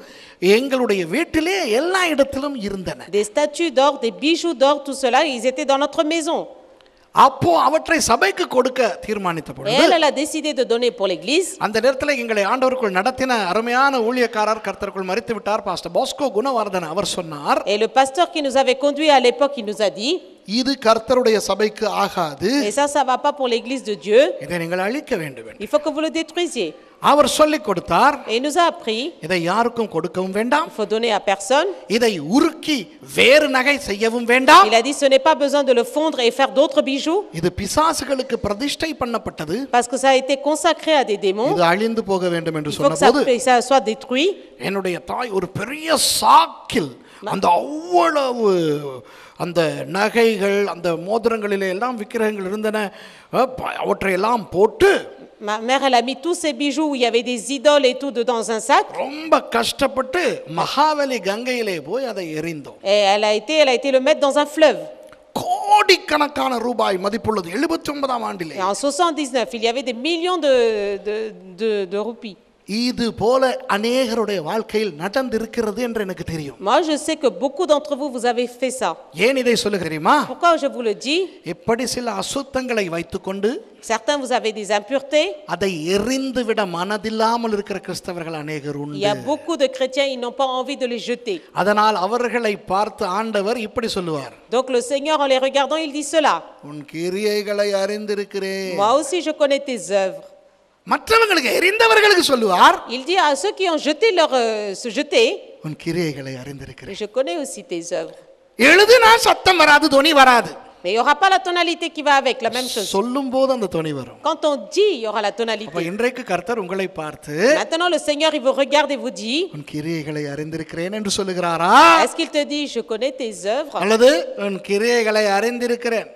எங்களுடைய வீட்டிலே எல்லா இடத்திலும் இருந்தன. Des statues d'or, des bijoux d'or, tout cela, ils étaient dans notre maison. அப்போ அவற்றை சபைக்கு கொடுக்க தீர்மானித்த Et பொழுது elle a décidé de donner pour l'église. அந்த நேரத்தில் எங்களை ஆண்டவருக்குள் நடத்தின அருமையான ஊழியக்காரர் கர்த்தருக்குள் மரித்து விட்டார், பாஸ்டர் பாஸ்கோ குணவர்தன். அவர் சொன்னார், Et le pasteur qui nous avait conduit à l'époque, il nous a dit, இது கர்த்தருடைய சபைக்கு ஆகாது, et ça va pas pour l'église de Dieu, இதை நீங்கள் அழிக்க வேண்டும். il faut que vous le détruisiez. அவர் சொல்லிக் கொடுத்தார், Et il nous a appris, இதை யாருக்கும் கொடுக்கவும் வேண்டாம், il faut donner à personne. இதை உருக்கி வேறு நகை செய்யவும் வேண்டாம், Il a dit, ce n'est pas besoin de le fondre et faire d'autres bijoux, இது பிசாசுகளுக்கு பிரதிஷ்டை பண்ணப்பட்டது, parce que ça a été consacré à des démons. இது அழிந்து போக வேண்டும் என்று Il faut சொன்னபோது que ça soit détruit. என்னுடைய தாய் ஒரு பெரிய சாக்கில் அந்த அவ்வளவு அந்த நகைகள் அந்த மோதிரங்களிலே எல்லாம் விக்கிரகங்கள் இருந்தன, அவற்றையெல்லாம் போட்டு Ma mère, elle a mis tous ces bijoux où il y avait des idoles et tout dans un sac. ரொம்ப கஷ்டப்பட்டு மகாவலி கங்கையிலே போய் அதை எறிந்தோம். Et elle a été le mettre dans un fleuve. கோடிக்கணக்கான ரூபாய் மதிப்புள்ளது 79 ஆண்டிலே. Et en 79, il y avait des millions de roupies. இது போல அநேகருடைய வாழ்க்கையில் நடந்திருக்கிறது என்று எனக்கு தெரியும். Moi, je sais que beaucoup d'entre vous, vous avez fait ça. ஏன் இதை சொல்லுகிறேன் தெரியுமா? Pourquoi je vous le dis? இப்படி சில அசுத்தங்களை வைத்துக்கொண்டு Certains, vous avez des impuretés. அதை எறிந்து விட மனதில்லாமல் இருக்கிற கிறிஸ்தவர்கள் அநேகர் Il உண்டு. y a beaucoup de chrétiens, ils n'ont pas envie de les jeter. அதனால் அவர்களை பார்த்து ஆண்டவர் இப்படி சொல்லுவார், Donc le Seigneur, en les regardant, il dit cela. உன் கிரியைகளை அறிந்திருக்கிறேன். Moi aussi, je connais tes œuvres. மற்றவங்களுக்கு எரிந்தவர்களுக்கு சொல்லுவார், Il dit à ceux qui ont jeté se jeter, உன் கிரியைகளை அறிந்திருக்கிறேன். je connais aussi tes œuvres. எழுதுனா சத்தம் வராது, தொனி வராது. Mais il n'y aura pas la tonalité qui va avec, la même chose. சொல்லும் போது அந்த தொனி வரும். Quand on dit, il y aura la அப்ப tonalité. இன்றைக்கு கர்த்தர் உங்களை பார்த்து Maintenant, le Seigneur, il vous regarde et vous dit, உன் கிரியைகளை அறிந்திருக்கிறேன் என்று சொல்லுகிறாரா, est-ce qu'il te dit, je connais tes œuvres? அல்லது உன் கிரியைகளை அறிந்திருக்கிறேன்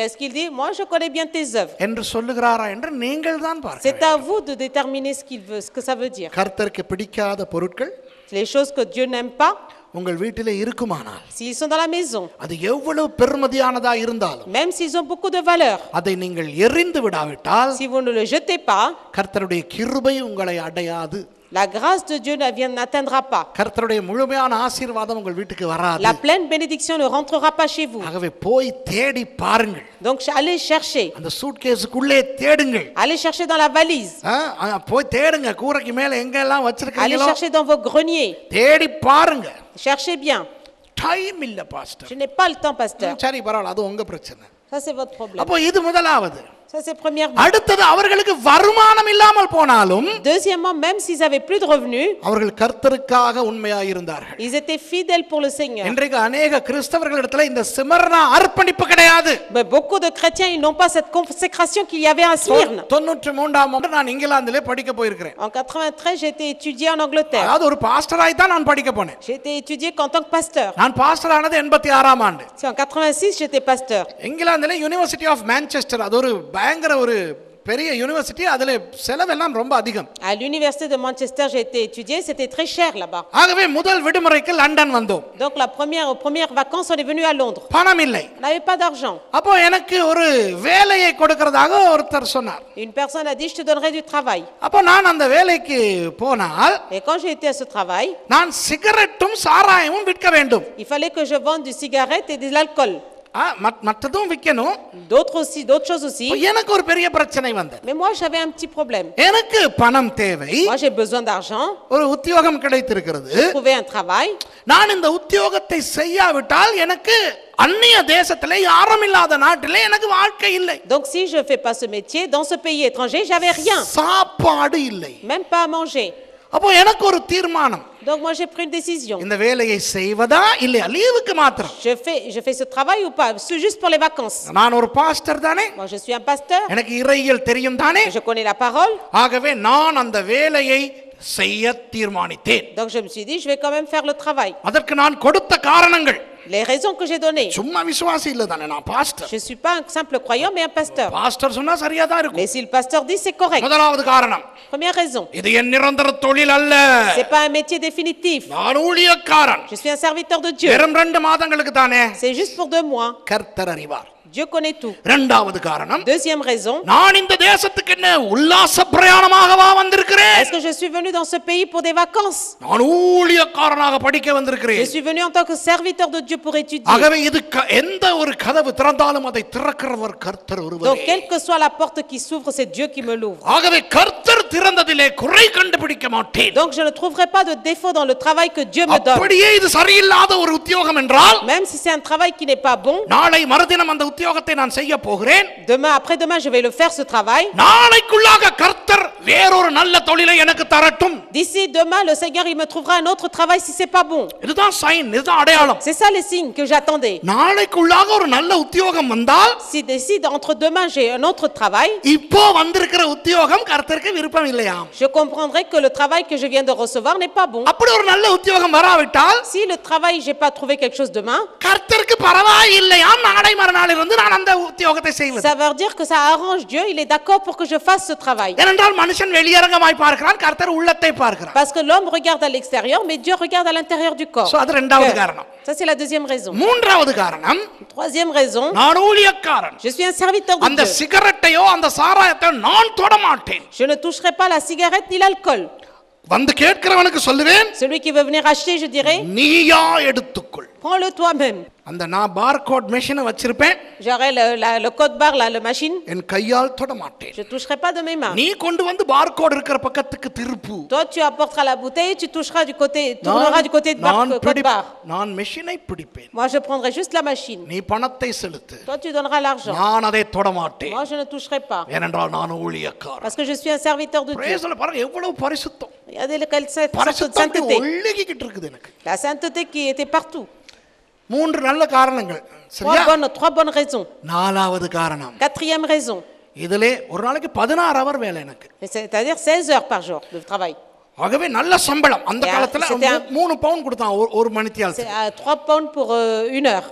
Est-ce qu'il dit, moi, je connais bien tes œuvres? என்று சொல்லுகிறாரா என்று நீங்கள் தான் பார்க்க C'est வேண்டும். à vous de déterminer ce que ça veut dire. கர்த்தருக்கு பிடிக்காத பொருட்கள் Les choses que Dieu n'aime pas, உங்கள் வீட்டிலே இருக்குமானால் s'ils sont dans la maison, அது எவ்வளவு பெருமதியானதா இருந்தாலும் même s'ils ont beaucoup de valeur, அதை நீங்கள் எறிந்து விடாவிட்டால் si vous ne le jetez pas, கர்த்தருடைய கிருபை உங்களை அடையாது. la grâce de Dieu n'atteindra pas. கர்த்தருடைய முழுமையான ஆசீர்வாதம் உங்கள் வீட்டுக்கு வராது. La pleine bénédiction ne rentrera pas chez vous. ஆகவே போய் தேடி பாருங்கள். Donc, allez chercher. அந்த சூட்கேஸுக்குள்ளே தேடுங்கள். Allez chercher dans la valise. போய் தேடுங்க, கூரைக்கு மேல எங்க எல்லாம் Allez வச்சிருக்கீங்களோ chercher dans vos greniers. தேடி பாருங்க. Cherchez bien. டைம் இல்ல pastor. Je n'ai pas le temps, pasteur. சரி பரவாயில்ல, அது உங்க பிரச்சனை. Ça, c'est votre problème. அப்போ இது முதலாவது. Ça, c'est premièrement. அடுத்தது அவர்களுக்கு வருமானம் இல்லாமல் போனாலும் Deuxièmement, même s'ils avaient plus de revenus, அவர்கள் கர்த்தருக்காக உண்மையாய் இருந்தார்கள். ils étaient fidèles pour le Seigneur. இன்றைக்கு அநேக கிறிஸ்தவர்களிடத்துல இந்த சிமர்னா அர்ப்பணிப்பு கிடையாது. Mais beaucoup de chrétiens, ils n'ont pas cette consécration qu'il y avait à Smyrne. 93ஆம் ஆண்டு நான் இங்கிலாந்திலே படிக்க போயிருக்கிறேன். En 93, j'ai été étudié en Angleterre. அதாவது ஒரு பாஸ்டராய் தான் நான் படிக்க போனேன். J'ai été étudié en tant que pasteur. நான் பாஸ்டர் ஆனது 86ஆம் ஆண்டு. En 86, j'étais pasteur. இங்கிலாந்திலே யுனிவர்சிட்டி ஆஃப் மான்செஸ்டர், அது ஒரு பயங்கர ஒரு பெரிய யூனிவர்சிட்டி, அதுல செலவெல்லாம் ரொம்ப அதிகம். À l'université de Manchester, j'ai été étudié, c'était très cher là-bas. ஆகவே முதல் விடுமுறைக்கு லண்டன் வந்தோம். Donc aux premières vacances, on est venu à Londres. பணம் இல்லை. On n'avait pas d'argent. அப்போ எனக்கு ஒரு வேலையை கொடுக்கிறதாக ஒருத்தர் சொன்னார். Une personne a dit, je te donnerai du travail. அப்போ நான் அந்த வேலைக்கு போனால் Et quand j'ai été à ce travail, நான் சிகரெட்டும் சாராயமும் விற்க வேண்டும். il fallait que je vende du cigarette et de l'alcool. மற்றதும் விற்கணும். D'autres choses aussi. எனக்கு ஒரு பெரிய பிரச்சனை வந்தது. Mais moi, j'avais un petit problème. எனக்கு பணம் தேவை. Moi, j'ai besoin d'argent. ஒரு உத்தியோகம் கிடைத்திருக்கிறது. J'ai trouvé un travail. நான் இந்த உத்தியோகத்தை செய்யாவிட்டால் எனக்கு அந்நிய தேசத்திலே யாரும் இல்லாத நாட்டிலே எனக்கு வாழ்க்கை இல்லை. Donc si je fais pas ce métier dans ce pays étranger, j'avais rien. சாப்பாடு இல்லை. Même pas à manger. அப்போ எனக்கு ஒரு தீர்மானம். Donc moi j'ai pris une décision. இந்த வேலையை செய்வதா இல்லையா, லீவுக்கு மாத்திரம். Je fais ce travail ou pas, c'est juste pour les vacances. நான் ஒரு பாஸ்டர் தானே. Moi je suis un pasteur. எனக்கு இறையியல் தெரியும் தானே. Je connais la parole. ஆகவே நான் அந்த வேலையை செய்ய தீர்மானித்தேன். Donc je me suis dit je vais quand même faire le travail. அதற்கு நான் கொடுத்த காரணங்கள், Les raisons que j'ai données. சும்மா விசுவாசி இல்ல தானே, நான் pastor. Je suis pas un simple croyant mais un pasteur. Pastor சொன்னா சரியா தான் இருக்கும். Mais si le pasteur dit c'est correct. முதலாவது காரணம், Première raison. இது என் நிரந்தர தொழில் அல்ல. C'est pas un métier définitif. நான் ஊழியக்காரன். Je suis un serviteur de Dieu. வெறும் 2 மாதங்களுக்கு தானே. C'est juste pour 2 mois. கர்த்தர் அறிவார். Dieu connaît tout. இரண்டாவது காரணம், Deuxième raison. நான் இந்த தேசத்துக்கு என்ன உல்லாச பிரயாணமாகவா வந்திருக்கிறேன்? Est-ce que je suis venu dans ce pays pour des vacances? நான் ஊழியக்காரனாக படிக்க Je வந்திருக்கிறேன். suis venu en tant que serviteur de Dieu pour étudier. ஆகவே இது எந்த ஒரு கதவு திறந்தாலும் அதை திறக்கிறவர் கர்த்தர் Donc ஒருவரே. quelle que soit la porte qui s'ouvre, c'est Dieu qui me l'ouvre. ஆகவே கர்த்தர் திறந்ததிலே குறை கண்டுபிடிக்க மாட்டேன். Donc je ne trouverai pas de défaut dans le travail que Dieu me donne. அப்படியே இது சரியில்லாத ஒரு உத்தியோகம் என்றால், Même si c'est un travail qui n'est pas bon, நாளை மறுதினம் அந்த உத்தியோகத்தை நான் செய்ய போகிறேன். demain, après-demain, je vais le faire ce travail. நாளைக்குள்ளாக கர்த்தர் வேறொரு நல்ல தொழிலை எனக்கு தரட்டும். D'ici demain, le Seigneur il me trouvera un autre travail si c'est pas bon. இதுதான் சைன், இதுதான் அடையாளம். C'est ça les signes que j'attendais. நாளைக்குள்ளாக ஒரு நல்ல உத்தியோகம் வந்தால், Si décide entre demain j'ai un autre travail, இப்போ வந்திருக்கிற உத்தியோகம் கர்த்தருக்கு விருப்பம் இல்லையாம். je comprendrai que le travail que je viens de recevoir n'est pas bon. அப்படி ஒரு நல்ல உத்தியோகம் வராவிட்டால், Si le travail j'ai pas trouvé quelque chose demain, கர்த்தருக்கு பரவாயில்லையாம் நாளை மறுநாள் இருந்து நான் அந்த உத்தியோகத்தை செய்வது. ça veut dire que ça arrange Dieu, il est d'accord pour que je fasse ce travail. ஏனென்றால் மனுஷன் வெளியரங்கமாய் பார்க்கிறான், கர்த்தர் உள்ளத்தை பார்க்கிறார். Parce que l'homme regarde à l'extérieur, mais Dieu regarde à l'intérieur du corps. So அது இரண்டாவது Cœur. காரணம். Ça c'est la deuxième raison. மூன்றாவது காரணம், Troisième raison, நான் ஊழியக்காரன். je suis un serviteur de அந்த Dieu. சிகரெட்டையோ அந்த சாராயத்தையோ நான் தொட மாட்டேன். Je ne toucherai pas la cigarette ni l'alcool. வந்து கேட்கிறவனுக்கு சொல்லுவேன், Celui qui veut venir acheter, je dirais, நீயா எடுத்துக்கொள். prends-le toi-même. அந்த நான் பார்கோட் மெஷினை வச்சிருப்பேன், J'aurai le code barre, la machine. என் கையால் தொட மாட்டேன். Je ne toucherai pas de mes mains. நீ கொண்டு வந்து பார்கோட் இருக்கிற பக்கத்துக்கு திருப்பு. Toi, tu apporteras la bouteille, tu toucheras du côté, tourneras du côté de code barre. நான் மெஷினை பிடிப்பேன். Moi, je prendrai juste la machine. நீ பணத்தை செலுத்து. Toi, tu donneras l'argent. நான் அதை தொட மாட்டேன். Moi, je ne toucherai pas. ஏனென்றால் நான் ஊழியக்காரன். Parce que je suis un serviteur de Dieu. பிரேசல பாருங்க எவ்வளவு பரிசுத்தம். Regardez quelle sorte de பரிசுத்தம் sainteté. ஒழுகிக்கிட்டு இருக்குது எனக்கு. La sainteté qui était partout. மூன்று நல்ல காரணங்கள். சரியா? Trois bonnes raisons. நாலாவது காரணம், Quatrième raison. இதிலே ஒரு நாளைக்கு 16 ஹவர் வேலை எனக்கு. C'est-à-dire 16 heures par jour de travail. ஆகவே நல்ல சம்பளம். அந்த காலத்துல c'était 3 பவுண்ட் கொடுத்தான் ஒரு மணித்தியால். C'est à 3 pounds pour 1 heure.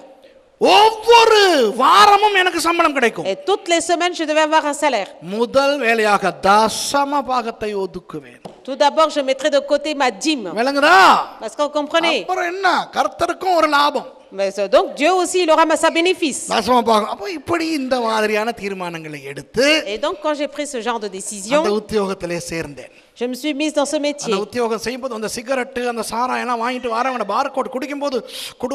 ஒவ்வொரு வாரமும் எனக்கு சம்பளம் கிடைக்கும். Et toutes les semaines, je devais avoir un salaire. முதல் வேலையாக தசம பாகத்தை ஒதுக்குவேன். Tout d'abord, je mettrai de côté ma dîme. விளங்குதா? Parce que vous comprenez. அப்புறம் என்ன, கர்த்தருக்கும் ஒரு லாபம். Mais donc Dieu aussi il aura sa bénéfice. தசம பாகம். அப்ப இப்படி இந்த மாதிரியான தீர்மானங்களை எடுத்து Et donc quand j'ai pris ce genre de décision, அந்த உத்தியோகத்திலே சேர்ந்தேன். je me suis mise dans ce métier. அந்த உத்தியோகம் செய்யும்போது அந்த சிகரெட் அந்த சாராயெல்லாம் வாங்கிட்டு வரவன பார்கோட் குடிக்கும்போது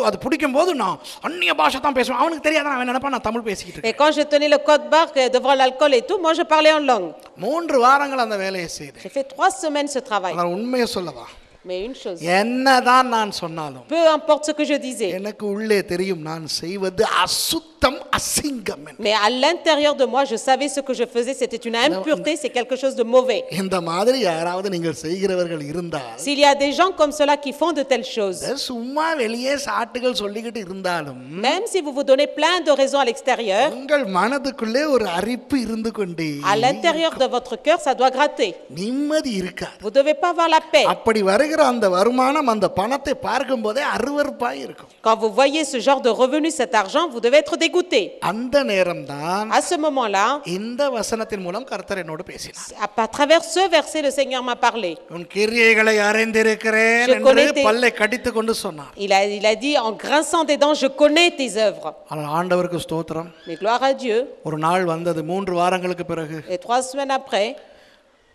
அது பிடிக்கும்போது நான் அந்நிய பாஷை தான் பேசுவேன். அவனுக்கு தெரியாத அவன் நினைப்பான் நான் தமிழ் பேசிக்கிட்டு Et இருக்கேன். quand je tenais le code barre devant l'alcool et tout, moi je parlais en langue. 3 வாரங்கள் அந்த வேலையை செய்தேன். J'ai fait 3 semaines ce travail. நான் உண்மையை சொல்லவா, Mais une chose, என்னதான் நான் சொன்னாலும் peu importe ce que je disais, எனக்கு உள்ளே தெரியும் நான் செய்வது அசுத்தம் அசிங்கம் என்று. mais à l'intérieur de moi, je savais ce que je faisais, c'était une impureté, c'est quelque chose de mauvais. இந்த மாதிரி யாராவது நீங்கள் செய்கிறவர்கள் இருந்தால் S'il y a des gens comme cela qui font de telles choses, சும்மா வெளியே சாட்டுகள் சொல்லிக்கிட்டு இருந்தாலும் même si vous vous donnez plein de raisons à l'extérieur, உங்கள் மனதுக்குள்ளே ஒரு அரிப்பு இருந்து கொண்டே à l'intérieur de votre cœur, ça doit gratter. நிம்மதி இருக்காது. Vous ne devez pas avoir la paix. அப்படி வருகிற அந்த வருமானம் அந்த பணத்தை பார்க்கும் போதே அருவருப்பாய் இருக்கும். Quand vous voyez ce genre de revenu, cet argent, vous devez être dégoûté. அந்த நேரம்தான் À ce moment-là, இந்த வசனத்தின் மூலம் கர்த்தர் என்னோடு பேசினார். à travers ce verset, le Seigneur m'a parlé. உன் கிரியைகளை அறிந்திருக்கிறேன் Je என்று connais tes- பல்லை கடித்து கொண்டு சொன்னார். Il a dit en grinçant des dents, je connais tes œuvres. ஆனால் ஆண்டவருக்கு ஸ்தோத்திரம். Mais gloire à Dieu. ஒரு நாள் வந்தது 3 வாரங்களுக்கு பிறகு Et 3 semaines après,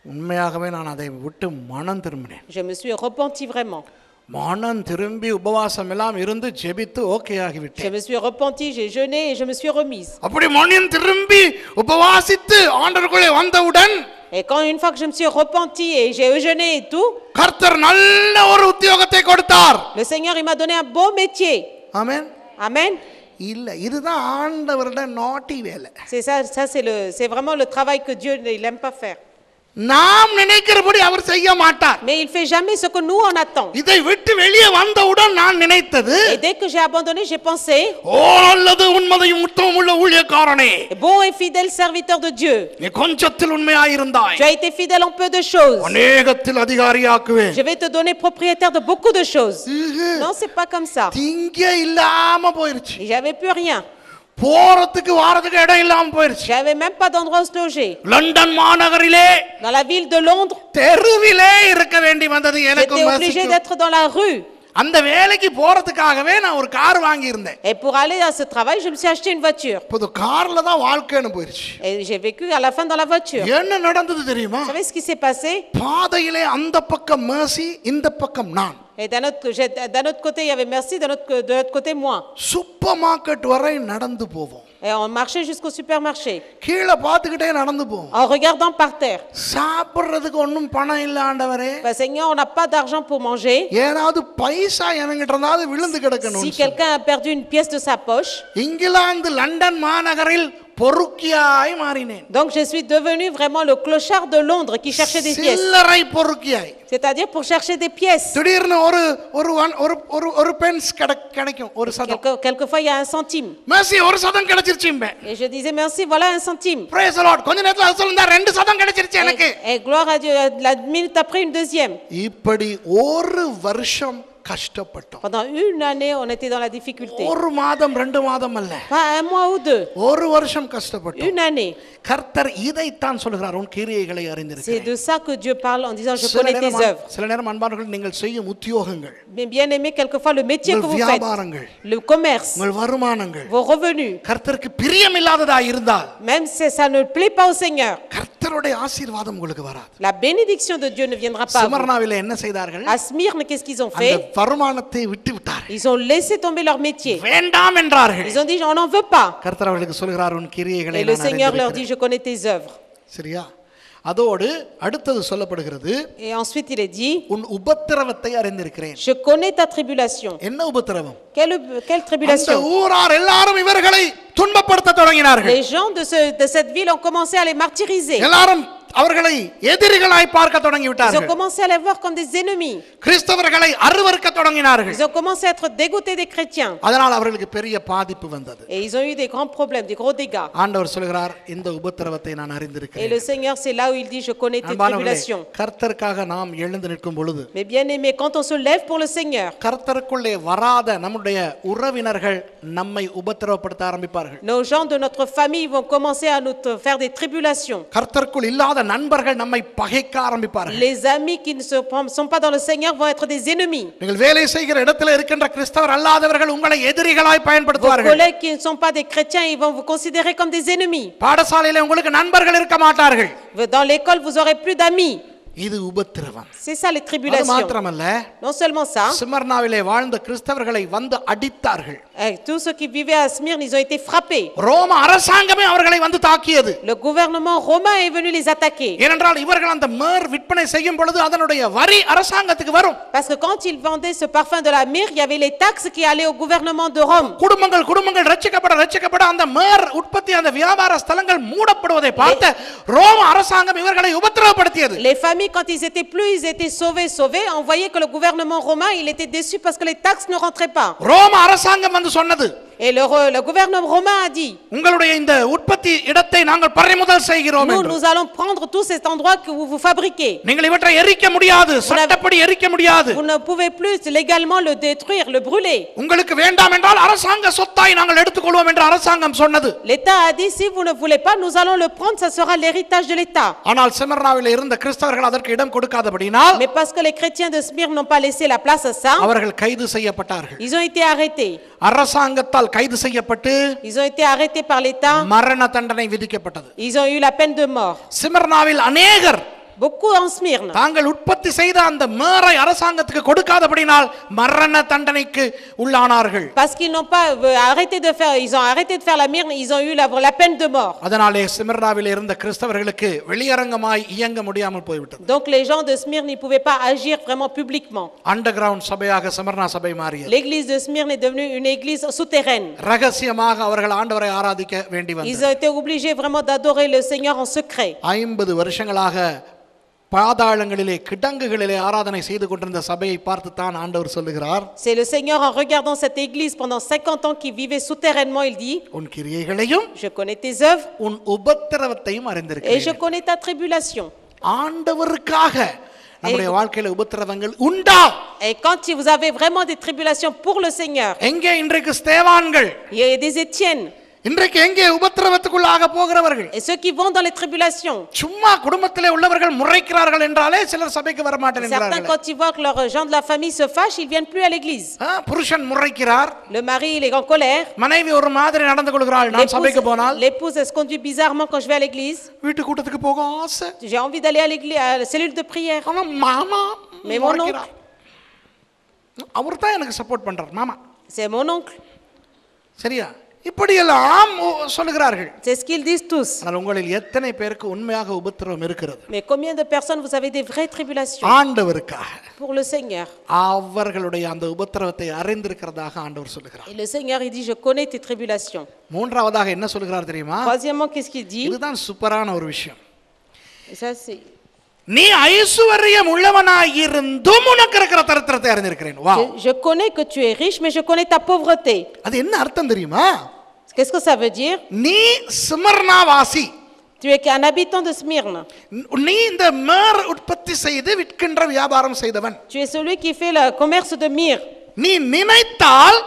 உண்மையாகவே நான் அதை விட்டு மனம் திரும்பினேன். je me suis repenti vraiment. மனம் திரும்பி உபவாசம் எல்லாம் இருந்து ஜெபித்து okay Je ஆகிவிட்டேன். me suis repenti, j'ai jeûné et je me suis remise. அப்படி மனம் திரும்பி உபவாசித்து ஆண்டவருக்குள்ளே வந்தவுடன் Et quand une fois que je me suis repenti et j'ai jeûné et tout, கர்த்தர் நல்ல ஒரு உத்தியோகத்தை கொடுத்தார். le Seigneur il m'a donné un beau métier. ஆமென். Amen. இல்ல இதுதான் ஆண்டவரோட நாட்டி வேலை. C'est vraiment le travail que Dieu il aime pas faire. நாம் நினைக்கிறபடி அவர் செய்ய மாட்டார். Mais il fait jamais ce que nous on attend. இதை விட்டு வெளியே வந்தவுடன் நான் நினைத்தது, Et dès que j'ai abandonné, j'ai pensé, ஓ நல்லது உண்மையும் உத்தமம் உள்ள ஊழியக்காரனே, bon et fidèle serviteur de Dieu, நீ கொஞ்சத்தில் உண்மையாயிருந்தாய், tu as été fidèle en peu de choses. அநேகத்தில் அதிகாரியாக்குவேன். Je vais te donner propriétaire de beaucoup de choses. Non, c'est pas comme ça. திங்க இல்லாம போயிருச்சு. Et j'avais plus rien. போறதுக்கு வாரத்துக்கு இடம் இல்லாம போயிருச்சு. J'avais même pas d'endroit où se loger. London மாநகரிலே Dans la ville de Londres, தெருவிலே இருக்க வேண்டி வந்தது எனக்கு. j'étais obligé d'être dans la rue. அந்த வேலைக்கு போறதுக்காகவே நான் ஒரு கார் வாங்கி இருந்தேன். Et pour aller à ce travail, je me suis acheté une voiture. புது கார்ல தான் வாழ்க்கைன்னு போயிருச்சு. Et j'ai vécu à la fin dans la voiture. என்ன நடந்தது தெரியுமா? Vous savez ce qui s'est passé? பாதையிலே அந்த பக்கம் மேசி, இந்த பக்கம் நான். Et d'un autre côté, il y avait merci, de l'autre côté, moi. Super market வரை நடந்து போவோம். Et on marchait jusqu'au supermarché, கீழே பார்த்துக்கிட்டே நடந்து போவோம். en regardant par terre. சாப்பிடுறதுக்கு ஒன்றும் பணம் இல்ல ஆண்டவரே. Seigneur, on n'a pas d'argent pour manger. ஏதாவது பைசா என்கிட்ட இருந்தாவது விழுந்து கிடக்கணும். Si quelqu'un a perdu une pièce de sa poche, England London மாநகரில் பொறுக்கியாய் மாறினேன். donc je suis devenu vraiment le clochard de Londres qui cherchait des pièces. சில்லறை பொறுக்கியாய். C'est-à-dire pour chercher des pièces. திடீர்னு ஒரு Benz கிடைக்கும், ஒரு சதம். Quelquefois, il y a 1 centime. மேசி ஒரு சதம் கிடைச்சிருச்சும்பே. Et je disais merci, voilà 1 centime. Praise the Lord. கொஞ்ச நேரத்துல அது சொல்லுங்க 2 சதம் கிடைச்சிருச்சு எனக்கு. Et gloire à Dieu, la minute après une deuxième. இப்படி ஒரு வருஷம் கஷ்டப்பட்டோம். Pendant une année, on était dans la difficulté. ஒரு மாதம் 2 மாதம் அல்ல, Pas 1 mois ou 2. ஒரு வருஷம் கஷ்டப்பட்டோம். Une année. கர்த்தர் இதைத்தான் சொல்கிறார், உன் கிரியைகளை C'est அறிந்திருக்கிறேன். de ça que Dieu parle en disant je connais tes œuvres. சில நேரம் அன்பானவர்கள் நீங்கள் செய்யும் உத்தியோகங்கள், Mais bien aimé, quelquefois le métier que vous faites, வியாபாரங்கள், le commerce, உங்கள் வருமானங்கள் vos revenus, கர்த்தருக்கு பிரியமில்லாததா இருந்தால் même si ça ne plaît pas au Seigneur, கர்த்தருடைய ஆசீர்வாதம் உங்களுக்கு வராது. la bénédiction de Dieu ne viendra pas à vous. ஸ்மர்னாவிலே என்ன செய்தார்கள்? À Smyrne, qu'est-ce qu'ils ont அந்த fait? வருமானத்தை விட்டு விட்டார்கள். Ils ont laissé tomber leur métier. வேண்டாம் என்றார்கள். Ils ont dit on n'en veut pas. கர்த்தர் அவர்களுக்கு சொல்கிறார், உன் கிரியைகளை Et le நான் Seigneur leur அறிந்திருக்கிறேன். dit je connais tes œuvres. சரியா? அதோடு அடுத்தது சொல்லப்படுகிறது, Et ensuite il est dit உன் உபத்திரவத்தை அறிந்திருக்கிறேன். je connais ta tribulation. என்ன உபத்திரவம்? Quelle அந்த tribulation? ஊரார் எல்லாரும் இவர்களை துன்பப்படுத்த தொடங்கினார்கள். Les gens de cette ville ont commencé à les martyriser. எல்லாரும் அவர்களை எதிரிகளாய் பார்க்க தொடங்கி Ils ont விட்டார்கள். commencé à les voir comme des ennemis. கிறிஸ்தவர்களை அருவருக்க தொடங்கினார்கள். Ils ont commencé à être dégoûtés des chrétiens. அதனால் அவர்களுக்கு பெரிய பாதிப்பு வந்தது. Et ils ont eu des grands problèmes, des gros dégâts. ஆண்டவர் சொல்கிறார், இந்த உபத்திரவத்தை நான் Et அறிந்திருக்கிறேன். le Seigneur, c'est là où il dit je connais tes tribulations. கர்த்தருக்காக நாம் எழுந்து நிற்கும் பொழுது, Mais bien aimé, quand on se lève pour le Seigneur, கர்த்தருக்குள்ளே வராத நம்முடைய உறவினர்கள் நம்மை உபத்திரவப்படுத்த ஆரம்பிப்பார்கள். nos gens de notre famille vont commencer à nous faire des tribulations. கர்த்தருக்குள் இல்லாத நண்பர்கள் நம்மை பகைக்க ஆரம்பிப்பார்கள். Les amis qui ne sont pas dans le Seigneur vont être des ennemis. நீங்கள் வேலை செய்கிற இடத்துல இருக்கின்ற கிறிஸ்தவர் அல்லாதவர்கள் உங்களை எதிரிகளாய் Vos பயன்படுத்துவார்கள். collègues qui ne sont pas des chrétiens, ils vont vous considérer comme des ennemis. பாடசாலையில உங்களுக்கு நண்பர்கள் இருக்க மாட்டார்கள். Dans l'école, vous aurez plus d'amis. இது உபத்திரவம். C'est ça les அது tribulations. மாத்திரமல்ல, Non seulement ça, ஸ்மர்னாவிலே வாழ்ந்த கிறிஸ்தவர்களை வந்து அடித்தார்கள். Tous ceux qui vivaient à Smyrne, ils ont été frappés. ரோம அரசாங்கமே அவர்களை வந்து தாக்கியது. Le gouvernement romain est venu les attaquer. ஏனென்றால் இவர்கள் அந்த மேர் விற்பனை செய்யும் பொழுது அதனுடைய வரி அரசாங்கத்துக்கு வரும். Parce que quand ils vendaient ce parfum de la myrrhe, il y avait les taxes qui allaient au gouvernement de Rome. குடும்பங்கள் ரட்சிக்கப்பட அந்த மேர் உற்பத்தி அந்த வியாபார ஸ்தலங்கள் மூடப்படுவதை பார்த்து ரோம அரசாங்கம் இவர்களை உபத்திரவப்படுத்தியது. Les familles, quand ils étaient plus, ils étaient sauvés. On voyait que le gouvernement romain, il était déçu parce que les taxes ne rentraient pas. ரோம அரசாங்கம் வந்து சொன்னது. Et le gouvernement romain a dit, உங்களுடைய இந்த உற்பத்தி இடத்தை நாங்கள் பறிமுதல் செய்கிறோம் என்று. nous allons prendre tout cet endroit que vous fabriquez. நீங்கள் இவற்றை எரிக்க முடியாது, சட்டப்படி எரிக்க முடியாது. Vous ne pouvez plus légalement le détruire, le brûler. உங்களுக்கு வேண்டாம் என்றால் அரசாங்க சொத்தாய் நாங்கள் எடுத்துக்கொள்வோம் என்று அரசாங்கம் சொன்னது. L'État a dit, si vous ne voulez pas, nous allons le prendre, ça sera l'héritage de l'État. ஆனால் செமர்னாவில் இருந்த கிறிஸ்தவர்கள் அதற்கு இடம் கொடுக்காதபடியினால், Mais parce que les chrétiens de Smyrne n'ont pas laissé la place à ça, அவர்கள் கைது செய்யப்பட்டார்கள். ils ont été arrêtés. அரசாங்கத்தால் கைது செய்யப்பட்டு Ils ont été arrêtés par l'État. மரண தண்டனை விதிக்கப்பட்டது. Ils ont eu la peine de mort. செமர்னாவில் அநேகர் Beaucoup en Smyrne. தாங்கள் உற்பத்தி செய்த அந்த மேரை அரசாங்கத்துக்கு கொடுக்காதபடினால் மரண தண்டனைக்கு உள்ளானார்கள். Parce qu'ils n'ont pas arrêté de faire, ils ont arrêté de faire la myrrhe, ils ont eu la peine de mort. அதனாலே செமர்னாவில் இருந்த கிறிஸ்தவர்களுக்கு வெளியரங்கமாய் இயங்க முடியாமல் போய்விட்டது. Donc les gens de Smyrne ne pouvaient pas agir vraiment publiquement. Underground சபையாக செமர்னா சபை மாறியது. L'église de Smyrne est devenue une église souterraine. ரகசியமாக அவர்கள் ஆண்டவரை ஆராதிக்க வேண்டி Ils வந்தது. ont été obligés vraiment d'adorer le Seigneur en secret. 50 வருஷங்களாக பாதாளங்களிலே கிடங்குகளிலே ஆராதனை செய்து கொண்டிருந்த சபையை பார்த்து தான் ஆண்டவர் சொல்லுகிறார், C'est le Seigneur en regardant cette église pendant 50 ans qui vivait souterrainement, il dit, உன் கிரியைகளையும் je connais tes œuvres உன் உபத்திரவத்தையும் et je அறிந்திருக்கிறேன். connais ta tribulation. ஆண்டவருக்காக நம்முடைய வாழ்க்கையில உபத்திரவங்கள் உண்டா? Et quand vous avez vraiment des tribulations pour le Seigneur, எங்கே இன்றைக்கு ஸ்தேவான்கள்? il y a des Étienne. இன்றைக்கு எங்கே உபத்திரவத்துக்குள்ளாக போகிறவர்கள்? Et ceux qui vont dans les tribulations. சும்மா குடும்பத்திலே உள்ளவர்கள் முறைக்கிறார்கள் என்றாலே சிலர் சபைக்கு வர மாட்டேன் Certains, என்கிறார்கள். quand ils voient que leurs gens de la famille se fâchent, ils viennent plus à l'église. புருஷன் முறைக்கிறார், Le mari, il est en colère. மனைவி ஒரு மாதிரி நடந்து கொள்கிறாள். நான் சபைக்கு போனால் L'épouse, elle se conduit bizarrement quand je vais à l'église. வீட்டு கூட்டத்துக்கு போக ஆசை. J'ai envie d'aller à l'église, à la cellule de prière. ஆனா மாமா Mais mon முறைக்கிறார். அவர் தான் எனக்கு சப்போர்ட் பண்றார் மாமா. C'est mon oncle. சரியா? இப்படியெல்லாம் சொல்லுகிறார்கள். C'est ce qu'ils disent tous. ஆனால் உங்களில் எத்தனை பேருக்கு உண்மையாக உபத்திரவம் இருக்கிறது? Mais combien de personnes vous avez des vraies tribulations ஆண்டவருக்காக pour le Seigneur? அவர்களுடைய அந்த உபத்திரவத்தை அறிந்திருக்கிறதாக ஆண்டவர் சொல்லுகிறார். Et le Seigneur, il dit, je connais tes tribulations. மூன்றாவதாக என்ன சொல்லுகிறார் தெரியுமா? Troisièmement, qu'est-ce qu'il dit? இதுதான் சூப்பரான ஒரு விஷயம். Et ça, c'est... நீ ஐசுவரியம் உள்ளவனாய் இருந்தும் உனக்கு இருக்கிற தரித்திரத்தை அறிந்திருக்கிறேன். வா. Je connais que tu es riche, mais je connais ta pauvreté. அது என்ன அர்த்தம் தெரியுமா? Qu'est-ce que ça veut dire? நீ ஸ்மர்னாவாசி. Tu es un habitant de Smyrne. நீ இந்த மேர் உற்பத்தி செய்து விற்கின்ற வியாபாரம் செய்தவன். Tu es celui qui fait le commerce de myrrhe. நீ நினைத்தால்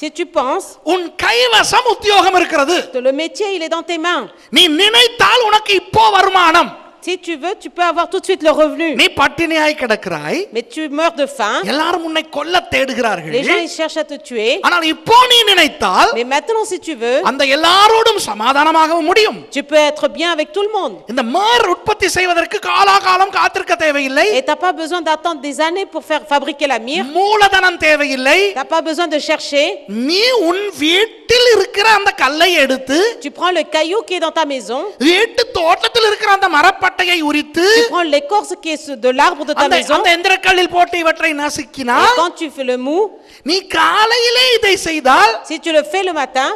Si tu penses உன் கைவசம் உத்தியோகம் இருக்கிறது. que le métier, il est dans tes mains. நீ நினைத்தால் உனக்கு இப்போ வருமானம். Si tu veux, tu peux avoir tout de suite le revenu. நீ பட்டினியாய் கிடக்கிறாய். Mais tu meurs de faim. எல்லாரும் உன்னை கொல்ல தேடுகிறார்கள். Les gens, ils cherchent à te tuer. ஆனால் இப்போ நீ நினைத்தால் Mais maintenant, si tu veux, அந்த எல்லாரோடும் சமாதானமாக முடியும். tu peux être bien avec tout le monde. இந்த மேர் உற்பத்தி செய்வதற்கு காலாகாலம் காத்திருக்க தேவையில்லை. Et tu n'as pas besoin d'attendre des années pour faire fabriquer la myrrhe. மூலதனம் தேவையில்லை. Tu n'as pas besoin de chercher. நீ உன் வீட்டில் இருக்கிற அந்த கல்லை எடுத்து Tu prends le caillou qui est dans ta maison. வீட்டு தோட்டத்தில் இருக்கிற அந்த மரப்பட்டையை உரித்து Tu prends l'écorce qui est de l'arbre de ta maison. அந்த எந்திரக்கல்லில் போட்டு இவற்றை Et நசுக்கினால் quand tu fais le mou, நீ காலையிலே இதை செய்தால் si tu le fais le matin,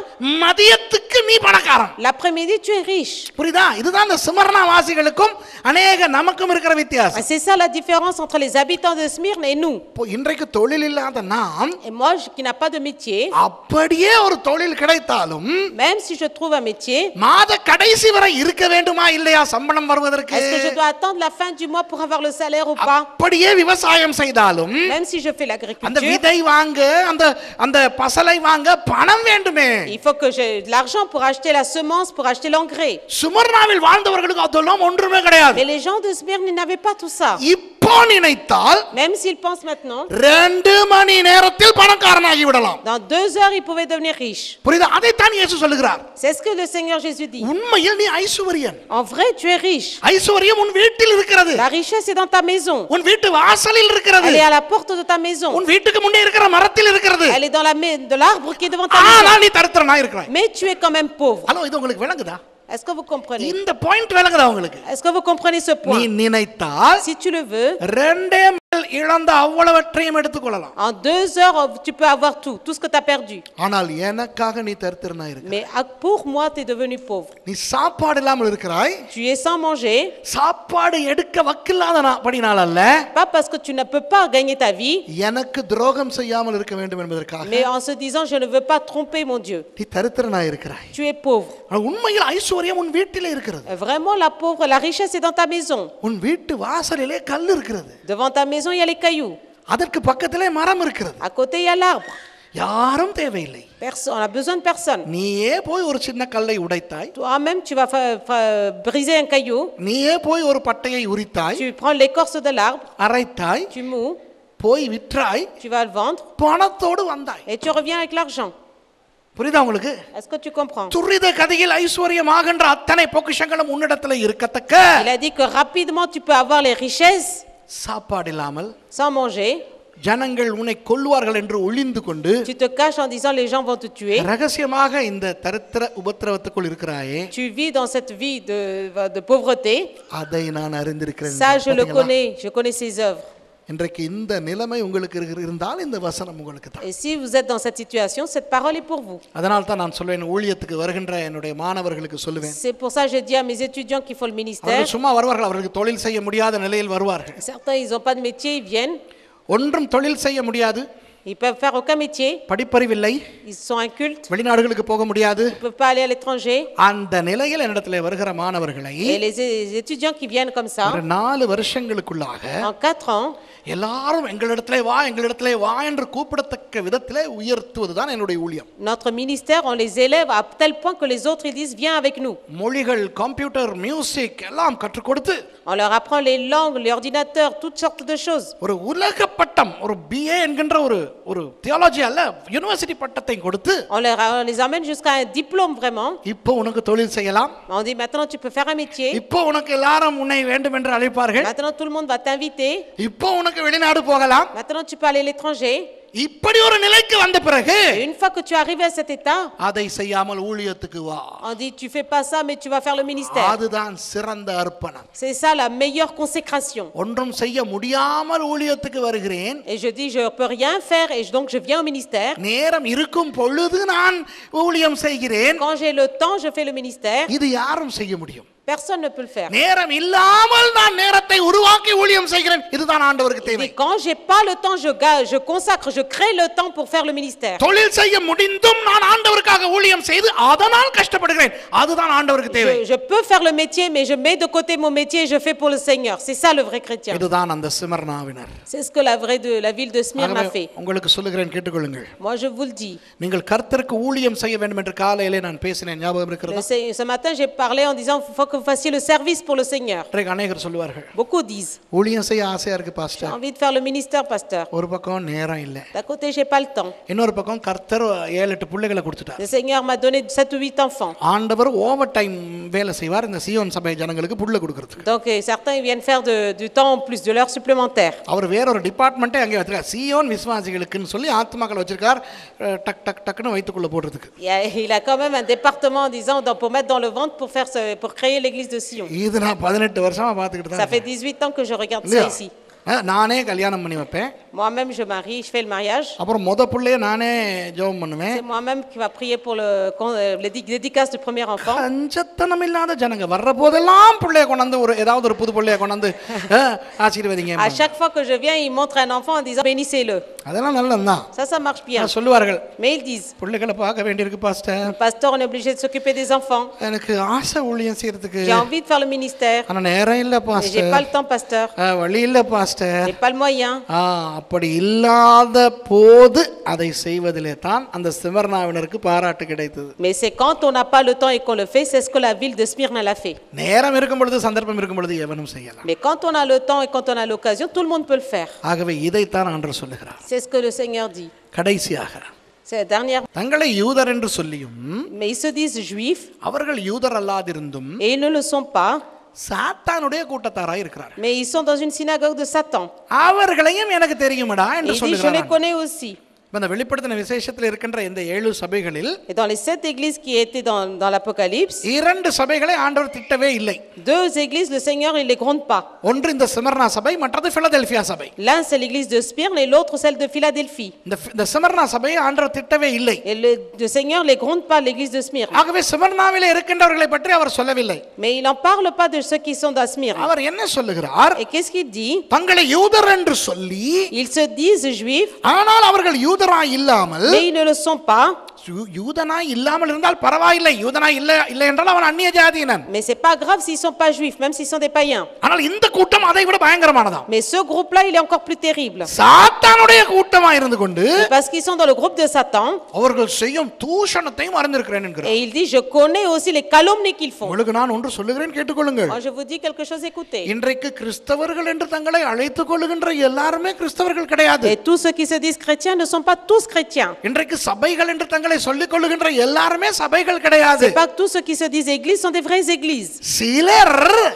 மதியத்துக்கு நீ பணக்காரன். l'après-midi, tu es riche. புரியுதா? இதுதான் இந்த ஸ்மர்னா வாசிகளுக்கும் அநேக நமக்கும் இருக்கிற வித்தியாசம். C'est ça la différence entre les habitants de Smyrne et nous. இன்றைக்கு தொழில் இல்லாத நாம் Et moi, qui n'a pas de métier, அப்படியே ஒரு தொழில் கிடைத்தாலும் même si je trouve un métier, மாத கடைசி வரை இருக்க வேண்டுமா இல்லையா சம்பளம் வருவதற்கு? est-ce que je dois attendre la fin du mois pour avoir le salaire ou pas? அப்படியே விவசாயம் செய்தாலும் Même si je fais அந்த l'agriculture, விதை வாங்க அந்த அந்த பசலை வாங்க பணம் வேண்டுமே. il faut que j'ai de l'argent pour acheter la semence, pour acheter l'engrais. சுமர்னாவில் வாழ்ந்தவர்களுக்கு அதெல்லாம் ஒன்றுமே கிடையாது. Mais les gens de Smyrne, ils n'avaient pas tout ça. இப்ப இப்போ நினைத்தால் Même s'il pense maintenant, 2 மணி நேரத்தில் பணக்காரனாகி விடலாம். dans 2 heures, il pouvait devenir riche. புரியுதா? அதைத்தான் இயேசு சொல்லுகிறார். C'est ce que le Seigneur Jésus dit. உண்மையில் நீ ஐசுவரியன். En vrai, tu es riche. ஐசுவரியம் உன் வீட்டில் இருக்கிறது. La richesse est dans ta maison. உன் வீட்டு வாசலில் இருக்கிறது. Elle est à la porte de ta maison. உன் வீட்டுக்கு முன்னே இருக்கிற மரத்தில் இருக்கிறது. Elle est dans de l'arbre qui est devant ta maison. ஆனா நீ தரித்திரனா இருக்கிறாய். Mais tu es quand même pauvre. Hello, இது உங்களுக்கு விளங்குதா? Est-ce que vous comprenez? இந்த பாயிண்ட் விளங்குதா உங்களுக்கு? Est-ce que vous comprenez ce நீ point? நினைத்தால் Si tu le veux, 2 இழந்த அவ்வளவற்றையும் எடுத்துக்கொள்ளலாம். en 2 heures, tu peux avoir tout ce que tu as perdu. ஆனால் எனக்காக நீ தரித்திரனா இருக்க. Mais pour moi, tu es devenu pauvre. நீ சாப்பாடு இல்லாமல் இருக்கிறாய். Tu es sans manger. சாப்பாடு எடுக்க வக்கில்லாத படினால அல்ல, Pas parce que tu ne peux pas gagner ta vie, எனக்கு துரோகம் செய்யாமல் இருக்க வேண்டும் என்பதற்காக mais en se disant, je ne veux pas tromper mon Dieu. நீ தரித்திரனா இருக்கிறாய். Tu es pauvre. உண்மையில் ஐஸ்வர்யம் உன் வீட்டிலே இருக்கிறது. Vraiment, la richesse est dans ta maison. உன் வீட்டு வாசலிலே கல் இருக்கிறது. Devant ta maison, il y a les cailloux. அதற்கு பக்கத்திலே மரம் இருக்கிறது. À côté, il y a l'arbre. யாரும் தேவையில்லை. On a besoin de personne. நீயே போய் ஒரு சின்ன கல்லை உடைத்தாய். Toi-même, tu vas briser un caillou. நீயே போய் ஒரு பட்டையை உரித்தாய். Tu prends l'écorce de l'arbre, அரைத்தாய். tu mous, போய் விற்றாய். tu vas le vendre பணத்தோடு வந்தாய். et tu reviens avec l'argent. புரியுதா உங்களுக்கு? Est-ce que tu comprends? துரித கதியில் ஐஸ்வர்யமாகின்ற அத்தனை பொக்கிஷங்களும் உன்னிடத்தில் இருக்கத்தக்க. Il a dit que rapidement tu peux avoir les richesses சாப்பாடு இல்லாமல் sans manger. ஜனங்கள் உன்னை கொல்வார்கள் என்று ஒளிந்து கொண்டு Tu te caches en disant les gens vont te tuer. ரகசியமாக இந்த தரித்திர உபத்திரவத்துக்குள் இருக்கிறாயே. Tu vis dans cette vie de pauvreté. அதை நான் அறிந்திருக்கிறேன். Ça je le connais, je connais ses œuvres. இன்றைக்கு இந்த நிலைமை உங்களுக்கு இருந்தால் இந்த வசனம் உங்களுக்கு தான். Et si vous êtes dans cette situation, cette parole est pour vous. அதனால தான் நான் சொல்வேன், ஊழியத்துக்கு வருகின்ற என்னுடைய மாணவர்களுக்கு சொல்லுவேன். C'est pour ça que je dis à mes étudiants qu'il faut le ministère. அவர்கள் சும்மா வருவார்கள், அவர்களுக்கு தொழில் செய்ய முடியாத நிலையில் வருவார்கள். Certains ils ont pas de métier, ils viennent. ஒன்றும் தொழில் செய்ய முடியாது. Ils peuvent faire aucun métier. படிப்பறிவில்லை. Ils sont incultes. வெளிநாடுகளுக்கு போக முடியாது. Ils peuvent pas aller à l'étranger. அந்த நிலையில் என்னிடத்திலே வருகிற மாணவர்களை Et les étudiants qui viennent comme ça, ஒரு 4 வருஷங்களுக்குள்ளாக en 4 ans, எல்லாரும் எங்களிடத்திலே வா என்று கூப்பிடத்தக்க விதத்திலே உயர்த்துவதுதான் என்னுடைய ஊழியம். notre ministère, on les élève à tel point que les autres ils disent viens avec nous. மொழிகள், கம்ப்யூட்டர், மியூசிக் எல்லாம் கற்றுக் கொடுத்து On leur apprend les langues, l'ordinateur, toutes sortes de choses. ஒரு உலக பட்டம், ஒரு BA என்கின்ற ஒரு தியாலஜி அல்ல, யூனிவர்சிட்டி பட்டத்தை கொடுத்து On les amène jusqu'à un diplôme vraiment. இப்போ உனக்கு தொழில் செய்யலாம். On dit maintenant tu peux faire un métier. இப்போ உனக்கு எல்லாரும் உன்னை வேண்டும் என்று அழைப்பார்கள். Maintenant tout le monde va t'inviter. இப்போ உனக்கு வெளிநாடு போகலாம். Maintenant tu peux aller à l'étranger. இப்படி ஒரு நிலைக்கு வந்த பிறகு Et une fois que tu es arrivé à cet état, அதை செய்யாமல் ஊழியத்துக்கு வா. on dit tu fais pas ça mais tu vas faire le ministère. அதுதான் சிறந்த அர்ப்பணம். C'est ça la meilleure consécration. ஒன்றும் செய்ய முடியாமல் ஊழியத்துக்கு வருகிறேன். Et je dis je peux rien faire et donc je viens au ministère. நேரம் இருக்கும் பொழுது நான் ஊழியம் செய்கிறேன். Quand j'ai le temps, je fais le ministère. இது யாரும் செய்ய முடியும்? Personne ne peut le faire. நேரம் இல்லாமல் நான் நேரத்தை உருவாக்கி ஊழியம் செய்கிறேன். இதுதான் ஆண்டவருக்கு தேவை. Et quand j'ai pas le temps, je consacre, je crée le temps pour faire le ministère. தொழில் செய்ய முடிந்தும் நான் ஆண்டவருக்காக ஊழியம் செய்து அதனால் கஷ்டப்படுகிறேன். அதுதான் ஆண்டவருக்கு தேவை. Je peux faire le métier mais je mets de côté mon métier et je fais pour le Seigneur. C'est ça le vrai chrétien. இதுதான் அந்த சிமர்னாவினர். C'est ce que la ville de Smyrne a fait. உங்களுக்கு சொல்லுகிறேன், கேட்டுக்கொள்ளுங்கள். Moi je vous le dis. நீங்கள் கர்த்தருக்கு ஊழியம் செய்ய வேண்டும் என்று காலையிலே நான் பேசினேன், ஞாபகம் இருக்கிறதா? Ce matin j'ai parlé en disant faut que vous fassiez le service pour le Seigneur. அநேகர் சொல்வார்கள், Beaucoup disent ஊழியம் செய்ய ஆசையா இருக்கு j'ai pastor. envie de faire le ministère pasteur. ஒரு பக்கம் நேரம் இல்ல. D'un côté j'ai pas le temps. இன்னொரு பக்கம் கர்த்தர் 7-8 பிள்ளைகளை கொடுத்துட்டார். Le Seigneur m'a donné 7 ou 8 enfants. ஆண்டவர் ஓவர் டைம் வேலை செய்வார் இந்த சீயோன் சபை ஜனங்களுக்கு புள்ள கொடுக்கிறதுக்கு. Donc certains ils viennent faire du temps en plus, de l'heure supplémentaire. அவர் வேற ஒரு டிபார்ட்மென்ட்டே அங்கே வச்சிருக்கார், சீயோன் விசுவாசிகளுக்குன்னு சொல்லி ஆத்மாக்கள் வச்சிருக்கார், டக் டக் டக்னு வயித்துக்குள்ள போடுறதுக்கு. Il a quand même un département en disant pour mettre dans le ventre pour créer l'église de Sion. இது நான் 18 வருஷமா பார்த்துக்கிட்டு Ça தான். fait 18 ans que je regarde ça ici. நானே கல்யாணம் பண்ணி வைப்பேன். Moi-même je marie, je fais le mariage. அப்புறம் முத பிள்ளைய நானே ஜெபம் பண்ணுவேன். C'est moi-même qui va prier pour les dédicaces du premier enfant. கஞ்சத்தனம் இல்லாத ஜனங்க வர்ற போதெல்லாம் பிள்ளைய கொண்டாந்து ஏதாவது ஒரு புது பிள்ளைய கொண்டாந்து ஆசீர்வதிங்க. À chaque fois que je viens, ils montrent un enfant en disant bénissez-le. அதெல்லாம் நல்லதுதான். Ça marche bien. சொல்லுவார்கள், Mais ils disent பிள்ளைகளை பார்க்க வேண்டியிருக்கு pastor. pasteur, on est obligé de s'occuper des enfants. எனக்கு ஆசை ஊழியம் செய்யறதுக்கு. J'ai envie de faire le ministère. ஆனா நேரம் இல்ல Mais j'ai pastor. pas le temps pasteur. வழி இல்ல pastor. Pastor. n'est pas le moyen. அப்படி இல்லாத போது அதை செய்வதிலே தான் அந்த ஸ்மிர்னாவினருக்கு பாராட்டு கிடைத்தது. Mais c'est quand on n'a pas le temps et qu'on le fait, c'est ce que la ville de Smyrne l'a fait. நேரம் இருக்கும் பொழுது சந்தர்ப்பம் இருக்கும் பொழுது எவனும் செய்யலாம். Mais quand on a le temps et quand on a l'occasion, tout le monde peut le faire. ஆகவே இதைத்தான் ஆண்டவர் சொல்லுகிறார். C'est ce que le Seigneur dit. கடைசியாக C'est la dernière. தங்களை யூதர் என்று சொல்லியும் Mais ils se disent juifs அவர்கள் யூதர் அல்லாதிருந்தும் et ils ne le sont pas. சாத்தானுடைய கூட்டத்தாராய் இருக்கிறார்கள். Mais ils sont dans une synagogue de Satan. அவர்களையும் எனக்கு தெரியுமடா Et என்று il dit, je les சொல்லுகிறார். connais aussi. இந்த வெளிப்படுத்தின விசேஷத்தில் இருக்கின்ற இந்த 7 சபைகளில் Et dans les 7 églises qui étaient dans l'Apocalypse, 2 சபைகளை ஆண்டவர் திட்டவே இல்லை. 2 églises, le Seigneur, il les gronde pas. ஒன்று இந்த ஸ்மிர்னா சபை, மற்றது பிலதெல்பியா சபை. L'un, c'est l'église de Smyrne et l'autre, celle de Philadelphie. இந்த ஸ்மிர்னா சபையை ஆண்டவர் திட்டவே இல்லை. Et le Seigneur ne les gronde pas, l'église de Smyrne. ஆகவே ஸ்மிர்னாவிலே இருக்கின்றவர்களை பற்றி அவர் சொல்லவில்லை. Mais il n'en parle pas de ceux qui sont dans Smyrne. அவர் என்ன சொல்லுகிறார்? Et qu'est-ce qu'il dit? தங்களை யூதர் என்று சொல்லி Ils se disent juifs, ஆனால் அவர்கள் யூதராய் இல்லாமல் mais ils ne le sont pas. யூதனாய் இல்லாமல் இருந்தால் பரவாயில்லை. யூதனாய் இல்லை என்றால் அவன் அந்நிய ஜாதியினன். Mais c'est pas grave s'ils sont pas juifs, même s'ils sont des païens. ஆனால் இந்த கூட்டம் அதை விட பயங்கரமானதாம். Mais ce groupe-là, il est encore plus terrible. சாத்தானுடைய கூட்டமாய் இருந்து கொண்டு Parce qu'ils sont dans le groupe de Satan. அவர்கள் செய்யும் தூஷணத்தையும் அறிந்திருக்கிறேன் என்கிறார். Et il dit, je connais aussi les calomnies qu'ils font. உங்களுக்கு நான் ஒன்று சொல்லுகிறேன், கேட்டுக்கொள்ளுங்கள். Moi, je vous dis quelque chose, écoutez. இன்றைக்கு கிறிஸ்தவர்கள் என்று தங்களை அழைத்துக் கொள்ளுகின்ற எல்லாருமே கிறிஸ்தவர்கள் கிடையாது. Et tous ceux qui se disent chrétiens ne sont pas tous chrétiens. இன்றைக்கு சபைகள் என்று தங்களை சொல்லிக் கொள்ளுகின்ற எல்லாருமே சபைகள் கிடையாது. C'est pas que tous ceux qui se disent églises sont des vraies églises. சிலர்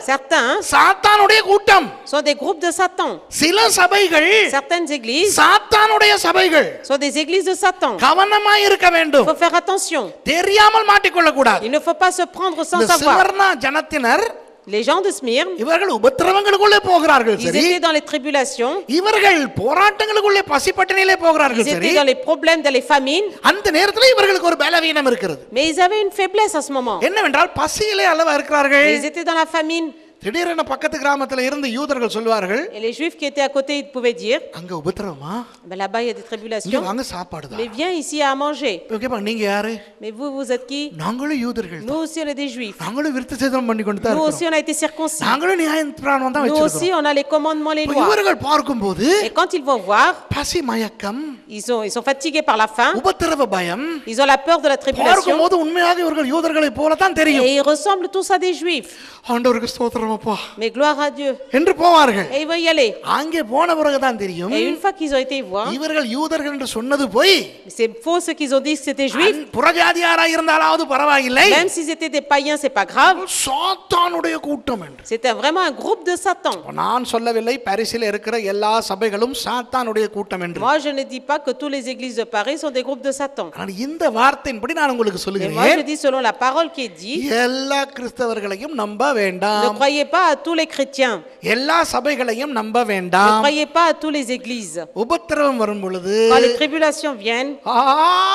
Certains சாத்தானுடைய கூட்டம். sont des groupes de Satan. சில சபைகள் Certaines églises சாத்தானுடைய சபைகள். sont des églises de Satan. கவனமாய் இருக்க Il வேண்டும். faut faire attention. தெரியாமல் மாட்டிக்கொள்ள கூடாது. Il ne faut pas se prendre sans இந்த savoir. ஸ்மிர்னா ஜனத்தினர் Les gens de Smyrne, இவர்கள் உபத்திரவங்களுக்குள்ளே போகிறார்கள். ils சரி, étaient dans les tribulations, இவர்கள் போராட்டங்களுக்குள்ளே பசிப்பட்டினிலே போகிறார்கள். ils சரி, étaient dans les problèmes, dans les famines, அந்த நேரத்தில் இவர்களுக்கு ஒரு பலவீனம் இருக்கிறது. mais ils avaient une faiblesse à ce moment. என்னவென்றால் பசியிலே அல்லவா இருக்கிறார்கள். Ils étaient dans la famine. திடீரென பக்கத்து கிராமத்துல இருந்து யூதர்கள் சொல்வார்கள், Et les juifs qui étaient à côté, ils pouvaient dire, அங்க உபத்திரவமா, ben là-bas il y a des இங்க tribulations, வாங்க சாப்பாடு தான். mais viens ici à manger. ஓகேப்பா, நீங்க யாரு? Mais vous, vous êtes qui? நாங்களும் யூதர்கள் தான். Nous aussi on est des juifs. நாங்களும் விருத்த சேதனம் பண்ணி கொண்டு தான் Nous இருக்கோம். aussi on a été circoncis. நாங்களும் நியாயப்பிரமாணம் தான் Nous aussi வச்சிருக்கோம். on a les commandements, les lois. இவர்கள் பார்க்கும்போது Et quand ils vont voir, பசி மயக்கம், ils sont fatigués par la faim, உபத்திரவ பயம், ils ont la peur de la tribulation, பார்க்கும்போது உண்மையாக இவர்கள் யூதர்களை போல தான் தெரியும். et ils ressemblent tous à des juifs. ஆண்டவருக்கு ஸ்தோத்திரம் அப்பா Mais gloire à Dieu. என்று போவார்கள். Et ils vont y aller. அங்கே போன பிறகு தான் தெரியும் Et une fois qu'ils ont été voir, இவர்கள் யூதர்கள் என்று சொன்னது போய் c'est faux ceux qu'ils ont dit que c'était juifs. புறஜாதியாராய் இருந்தாலாவது பரவாயில்லை, Même s'ils étaient des païens, c'est pas grave. சாத்தானுடைய கூட்டம் என்று. C'était vraiment un groupe de Satan. நான் சொல்லவில்லை பாரிஸில் இருக்கிற எல்லா சபைகளும் சாத்தானுடைய கூட்டம் என்று. Moi, je ne dis pas que toutes les églises de Paris sont des groupes de Satan. ஆனால் இந்த வார்த்தையின்படி நான் உங்களுக்கு Mais moi, சொல்லுகிறேன், je dis selon la parole qui est dite, எல்லா கிறிஸ்தவர்களையும் நம்ப ne வேண்டாம், croyez pas à tous les chrétiens. எல்லா சபைகளையும் நம்ப Ne வேண்டாம். croyez pas à tous les églises. உபத்திரவம் வரும் பொழுது Quand les tribulations viennent,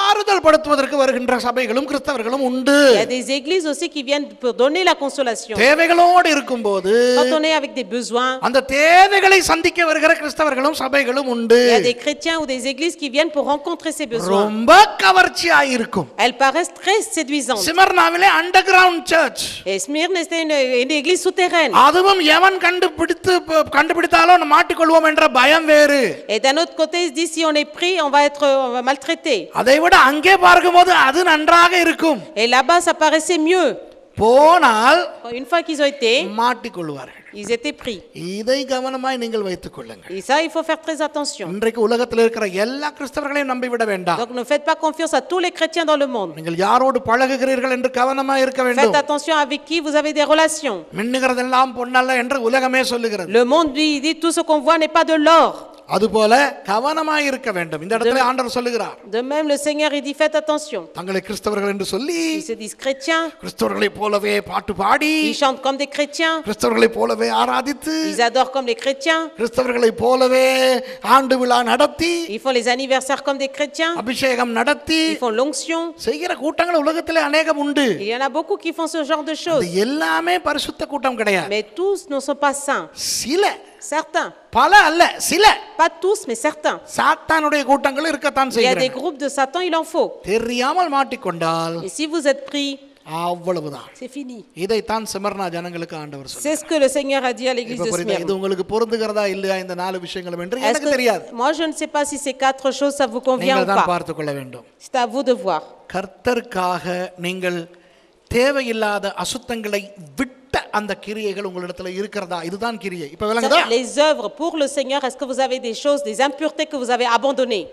ஆறுதல் படுத்துவதற்கு வருகின்ற சபைகளும் கிறிஸ்தவர்களும் உண்டு. il y a des églises aussi qui viennent pour donner la consolation. தேவைகளோடு இருக்கும்போது Quand on est avec des besoins, அந்த தேவைகளை சந்திக்க வருகிற கிறிஸ்தவர்களும் சபைகளும் உண்டு. il y a des chrétiens ou des églises qui viennent pour rencontrer ces besoins. ரொம்ப கவர்ச்சியாய் இருக்கும். Elles paraissent très séduisantes. ஸ்மிர்னாவிலே underground church, Et Smyrne, c'était une église souterraine. அதுவும் எவன் கண்டுபிடித்தாலோ மாட்டிக்கொள்வோம் என்ற பயம் வேறு. Et d'un autre côté, ils se disent si on est pris, on va maltraiter. அதை விட அங்கே பார்க்கும்போது அது நன்றாக இருக்கும். Et là-bas, ça paraissait mieux. போனால் Une fois qu'ils ont été, மாட்டிக்கொள்வார்கள். ils étaient pris. இதை கவனமாய் நீங்கள் வைத்துக் கொள்ளுங்கள். Et ça, il faut faire très attention. இன்றைக்கு உலகத்தில் இருக்கிற எல்லா கிறிஸ்தவர்களையும் நம்பிவிட வேண்டாம். Donc ne faites pas confiance à tous les chrétiens dans le monde. நீங்கள் யாரோடு பழகுகிறீர்கள் என்று கவனமாய் இருக்க Faites வேண்டும். attention avec qui vous avez des relations. மின்னுகிறதெல்லாம் பொன்னல்ல என்று உலகமே சொல்லுகிறது. Le monde lui dit tout ce qu'on voit n'est pas de l'or. அதுபோல கவனமாய் இருக்க வேண்டும். இந்த இடத்துல ஆண்டவர் சொல்லுகிறார், De même, le Seigneur il dit faites attention. தங்களை கிறிஸ்தவர்கள் என்று சொல்லி Ils se disent chrétiens, கிறிஸ்தவர்களைப் போலவே பாட்டு பாடி, ils chantent comme des chrétiens, கிறிஸ்தவர்களைப் போலவே ஆராதித்து, ils adorent comme les chrétiens, கிறிஸ்தவர்களைப் போலவே ஆண்டு விழா நடத்தி, ils font les anniversaires comme des chrétiens, அபிஷேகம் நடத்தி ils font l'onction. செய்கிற கூட்டங்கள் உலகத்திலே அநேகம் உண்டு. Il y en a beaucoup qui font ce genre de அது choses. எல்லாமே பரிசுத்த கூட்டம் கிடையாது. Mais tous ne sont pas saints. சில, Certains. பல அல்ல, சில Pas tous, mais certains. சாத்தானுடைய கூட்டங்கள் இருக்கத்தான் Il y a des செய்கிறது. groupes de Satan, il en faut. தெரியாமல் மாட்டிக்கொண்டால் Et si vous êtes pris, அவ்வளவுதான். C'est fini. இதைத்தான் சிமர்னா ஜனங்களுக்கு ஆண்டவர் சொல்றார். C'est ce que le Seigneur a dit à l'église de Smyrne. இது உங்களுக்கு பொருந்துகிறதா இல்லையா இந்த நாலு விஷயங்களும் என்று எனக்கு தெரியாது. Moi je ne sais pas si ces 4 choses ça vous convient ou நீங்கள் தான் pas. பார்த்து கொள்ள வேண்டும். C'est à vous de voir. கர்த்தருக்காக நீங்கள் தேவையில்லாத அசுத்தங்களை விட்ட அந்த கிரியைகள் உங்களிடத்துல இருக்கிறதா? இதுதான் கிரியை. இப்ப விளங்குதா? Les œuvres pour le Seigneur, est-ce que vous avez des choses, des impuretés que vous avez abandonnées?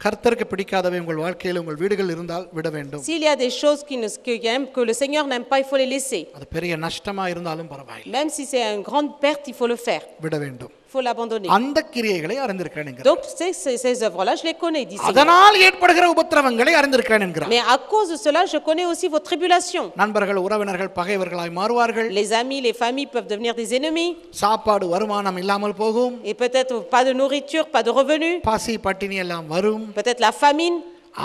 கர்த்தருக்கு பிடிக்காதவை உங்கள் வாழ்க்கையில் உங்கள் வீடுகள் இருந்தால் விட வேண்டும். S'il y a des choses que le Seigneur n'aime pas, il faut les laisser. அது பெரிய நஷ்டமா இருந்தாலும் பரவாயில்லை. Même si c'est une grande perte, il faut le faire. விட வேண்டும். Il faut l'abandonner. அந்த கிரியைகளை அறிந்திருக்கிறேன் என்கிறார். Donc ces œuvres-là, je les connais, dit Seigneur. அதனால் ஏற்படுகிற உபத்திரவங்களை அறிந்திருக்கிறேன் என்கிறார். Mais à cause de cela, je connais aussi vos tribulations. நண்பர்கள் உறவினர்கள் பகைவர்களாய் மாறுவார்கள். Les amis, les familles peuvent devenir des ennemis. சாப்பாடு வருமானம் இல்லாமல் போகும். Et peut-être pas de nourriture, pas de revenus. பசி பட்டினி எல்லாம் வரும். Peut-être la famine.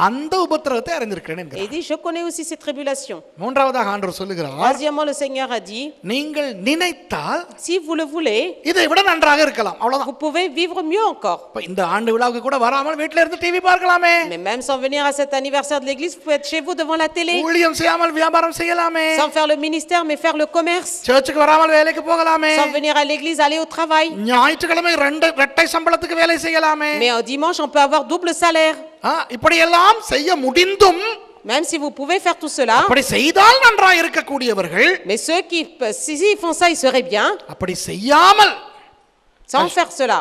அந்த உபத்திரவத்தை அறிந்திருக்கிறேன் Et என்கிறார். il dit, je connais aussi ces tribulations. மூன்றாவதாக ஆண்டவர் சொல்லுகிறார், Troisièmement, le Seigneur a dit, நீங்கள் நினைத்தால் si vous le voulez, இதை விட நன்றாக இருக்கலாம். அவ்வளவுதான். vous pouvez vivre mieux encore. இப்ப இந்த ஆண்டு விழாவுக்கு கூட வராமல் வீட்ல இருந்து டிவி பார்க்கலாமே. Mais même sans venir à cet anniversaire de l'église, vous pouvez être chez vous devant la télé. ஊழியம் செய்யாமல் வியாபாரம் செய்யலாமே. Sans faire le ministère, mais faire le commerce. சர்ச்சுக்கு வராமல் வேலைக்கு போகலாமே. Sans venir à l'église, aller au travail. ஞாயிற்றுக்கிழமை இரட்டை சம்பளத்துக்கு வேலை செய்யலாமே. Mais au dimanche, on peut avoir double salaire. இப்படி எல்லாம் செய்ய முடிந்தும், Même si vous pouvez faire tout cela, அப்படி செய்தால் நன்றாக இருக்கக்கூடியவர்கள், mais ceux qui, s'ils font ça, ils seraient bien. அப்படி செய்யாமல் Sans faire cela.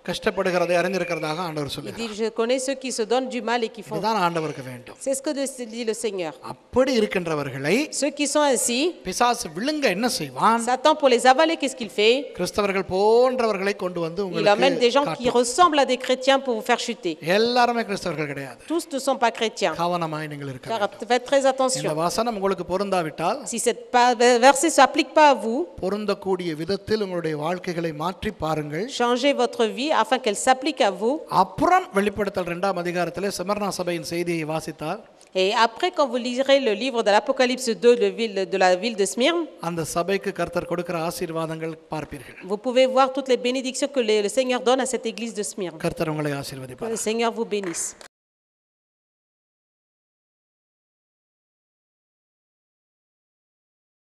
கஷ்டப்படுகிறதை அறிந்திருக்கிறதாக ஆண்டவர் Il சொல்லுகிறார். dit, je connais ceux qui se donnent du mal et qui font. இதுதான் ஆண்டவருக்கு வேண்டும். C'est ce que dit le Seigneur. அப்படி இருக்கின்றவர்களை Ceux qui sont ainsi, பிசாசு விழுங்க என்ன செய்வான்? Satan pour les avaler, qu'est-ce qu'il fait? கிறிஸ்தவர்கள் போன்றவர்களை கொண்டு வந்து Il amène des gens qui உங்களுக்கு ressemblent à des chrétiens pour vous faire chuter. எல்லாருமே கிறிஸ்தவர்கள் கிடையாது. Tous ne sont pas chrétiens. கவனமாய் நீங்கள் இருக்க Car வேண்டும். faites très இந்த attention. வசனம் உங்களுக்கு பொருந்தாவிட்டால், Si cette verset ne s'applique pas à vous, பொருந்தக்கூடிய விதத்தில் உங்களுடைய வாழ்க்கைகளை மாற்றி பாருங்கள். changez votre vie afin qu'elle s'applique à vous. அப்புறம் வெளிப்படுத்தல் 2ஆம் அதிகாரத்திலே சிமர்னா சபையின் செய்தியை வாசித்தால், Et après, quand vous lirez le livre de l'Apocalypse 2 de la ville de Smyrne, அந்த சபைக்கு கர்த்தர் கொடுக்கிற ஆசீர்வாதங்கள் பார்ப்பீர்கள். vous pouvez voir toutes les bénédictions que le Seigneur donne à cette église de Smyrne. கர்த்தர் உங்களை Que ஆசீர்வதிப்பார். le Seigneur vous bénisse.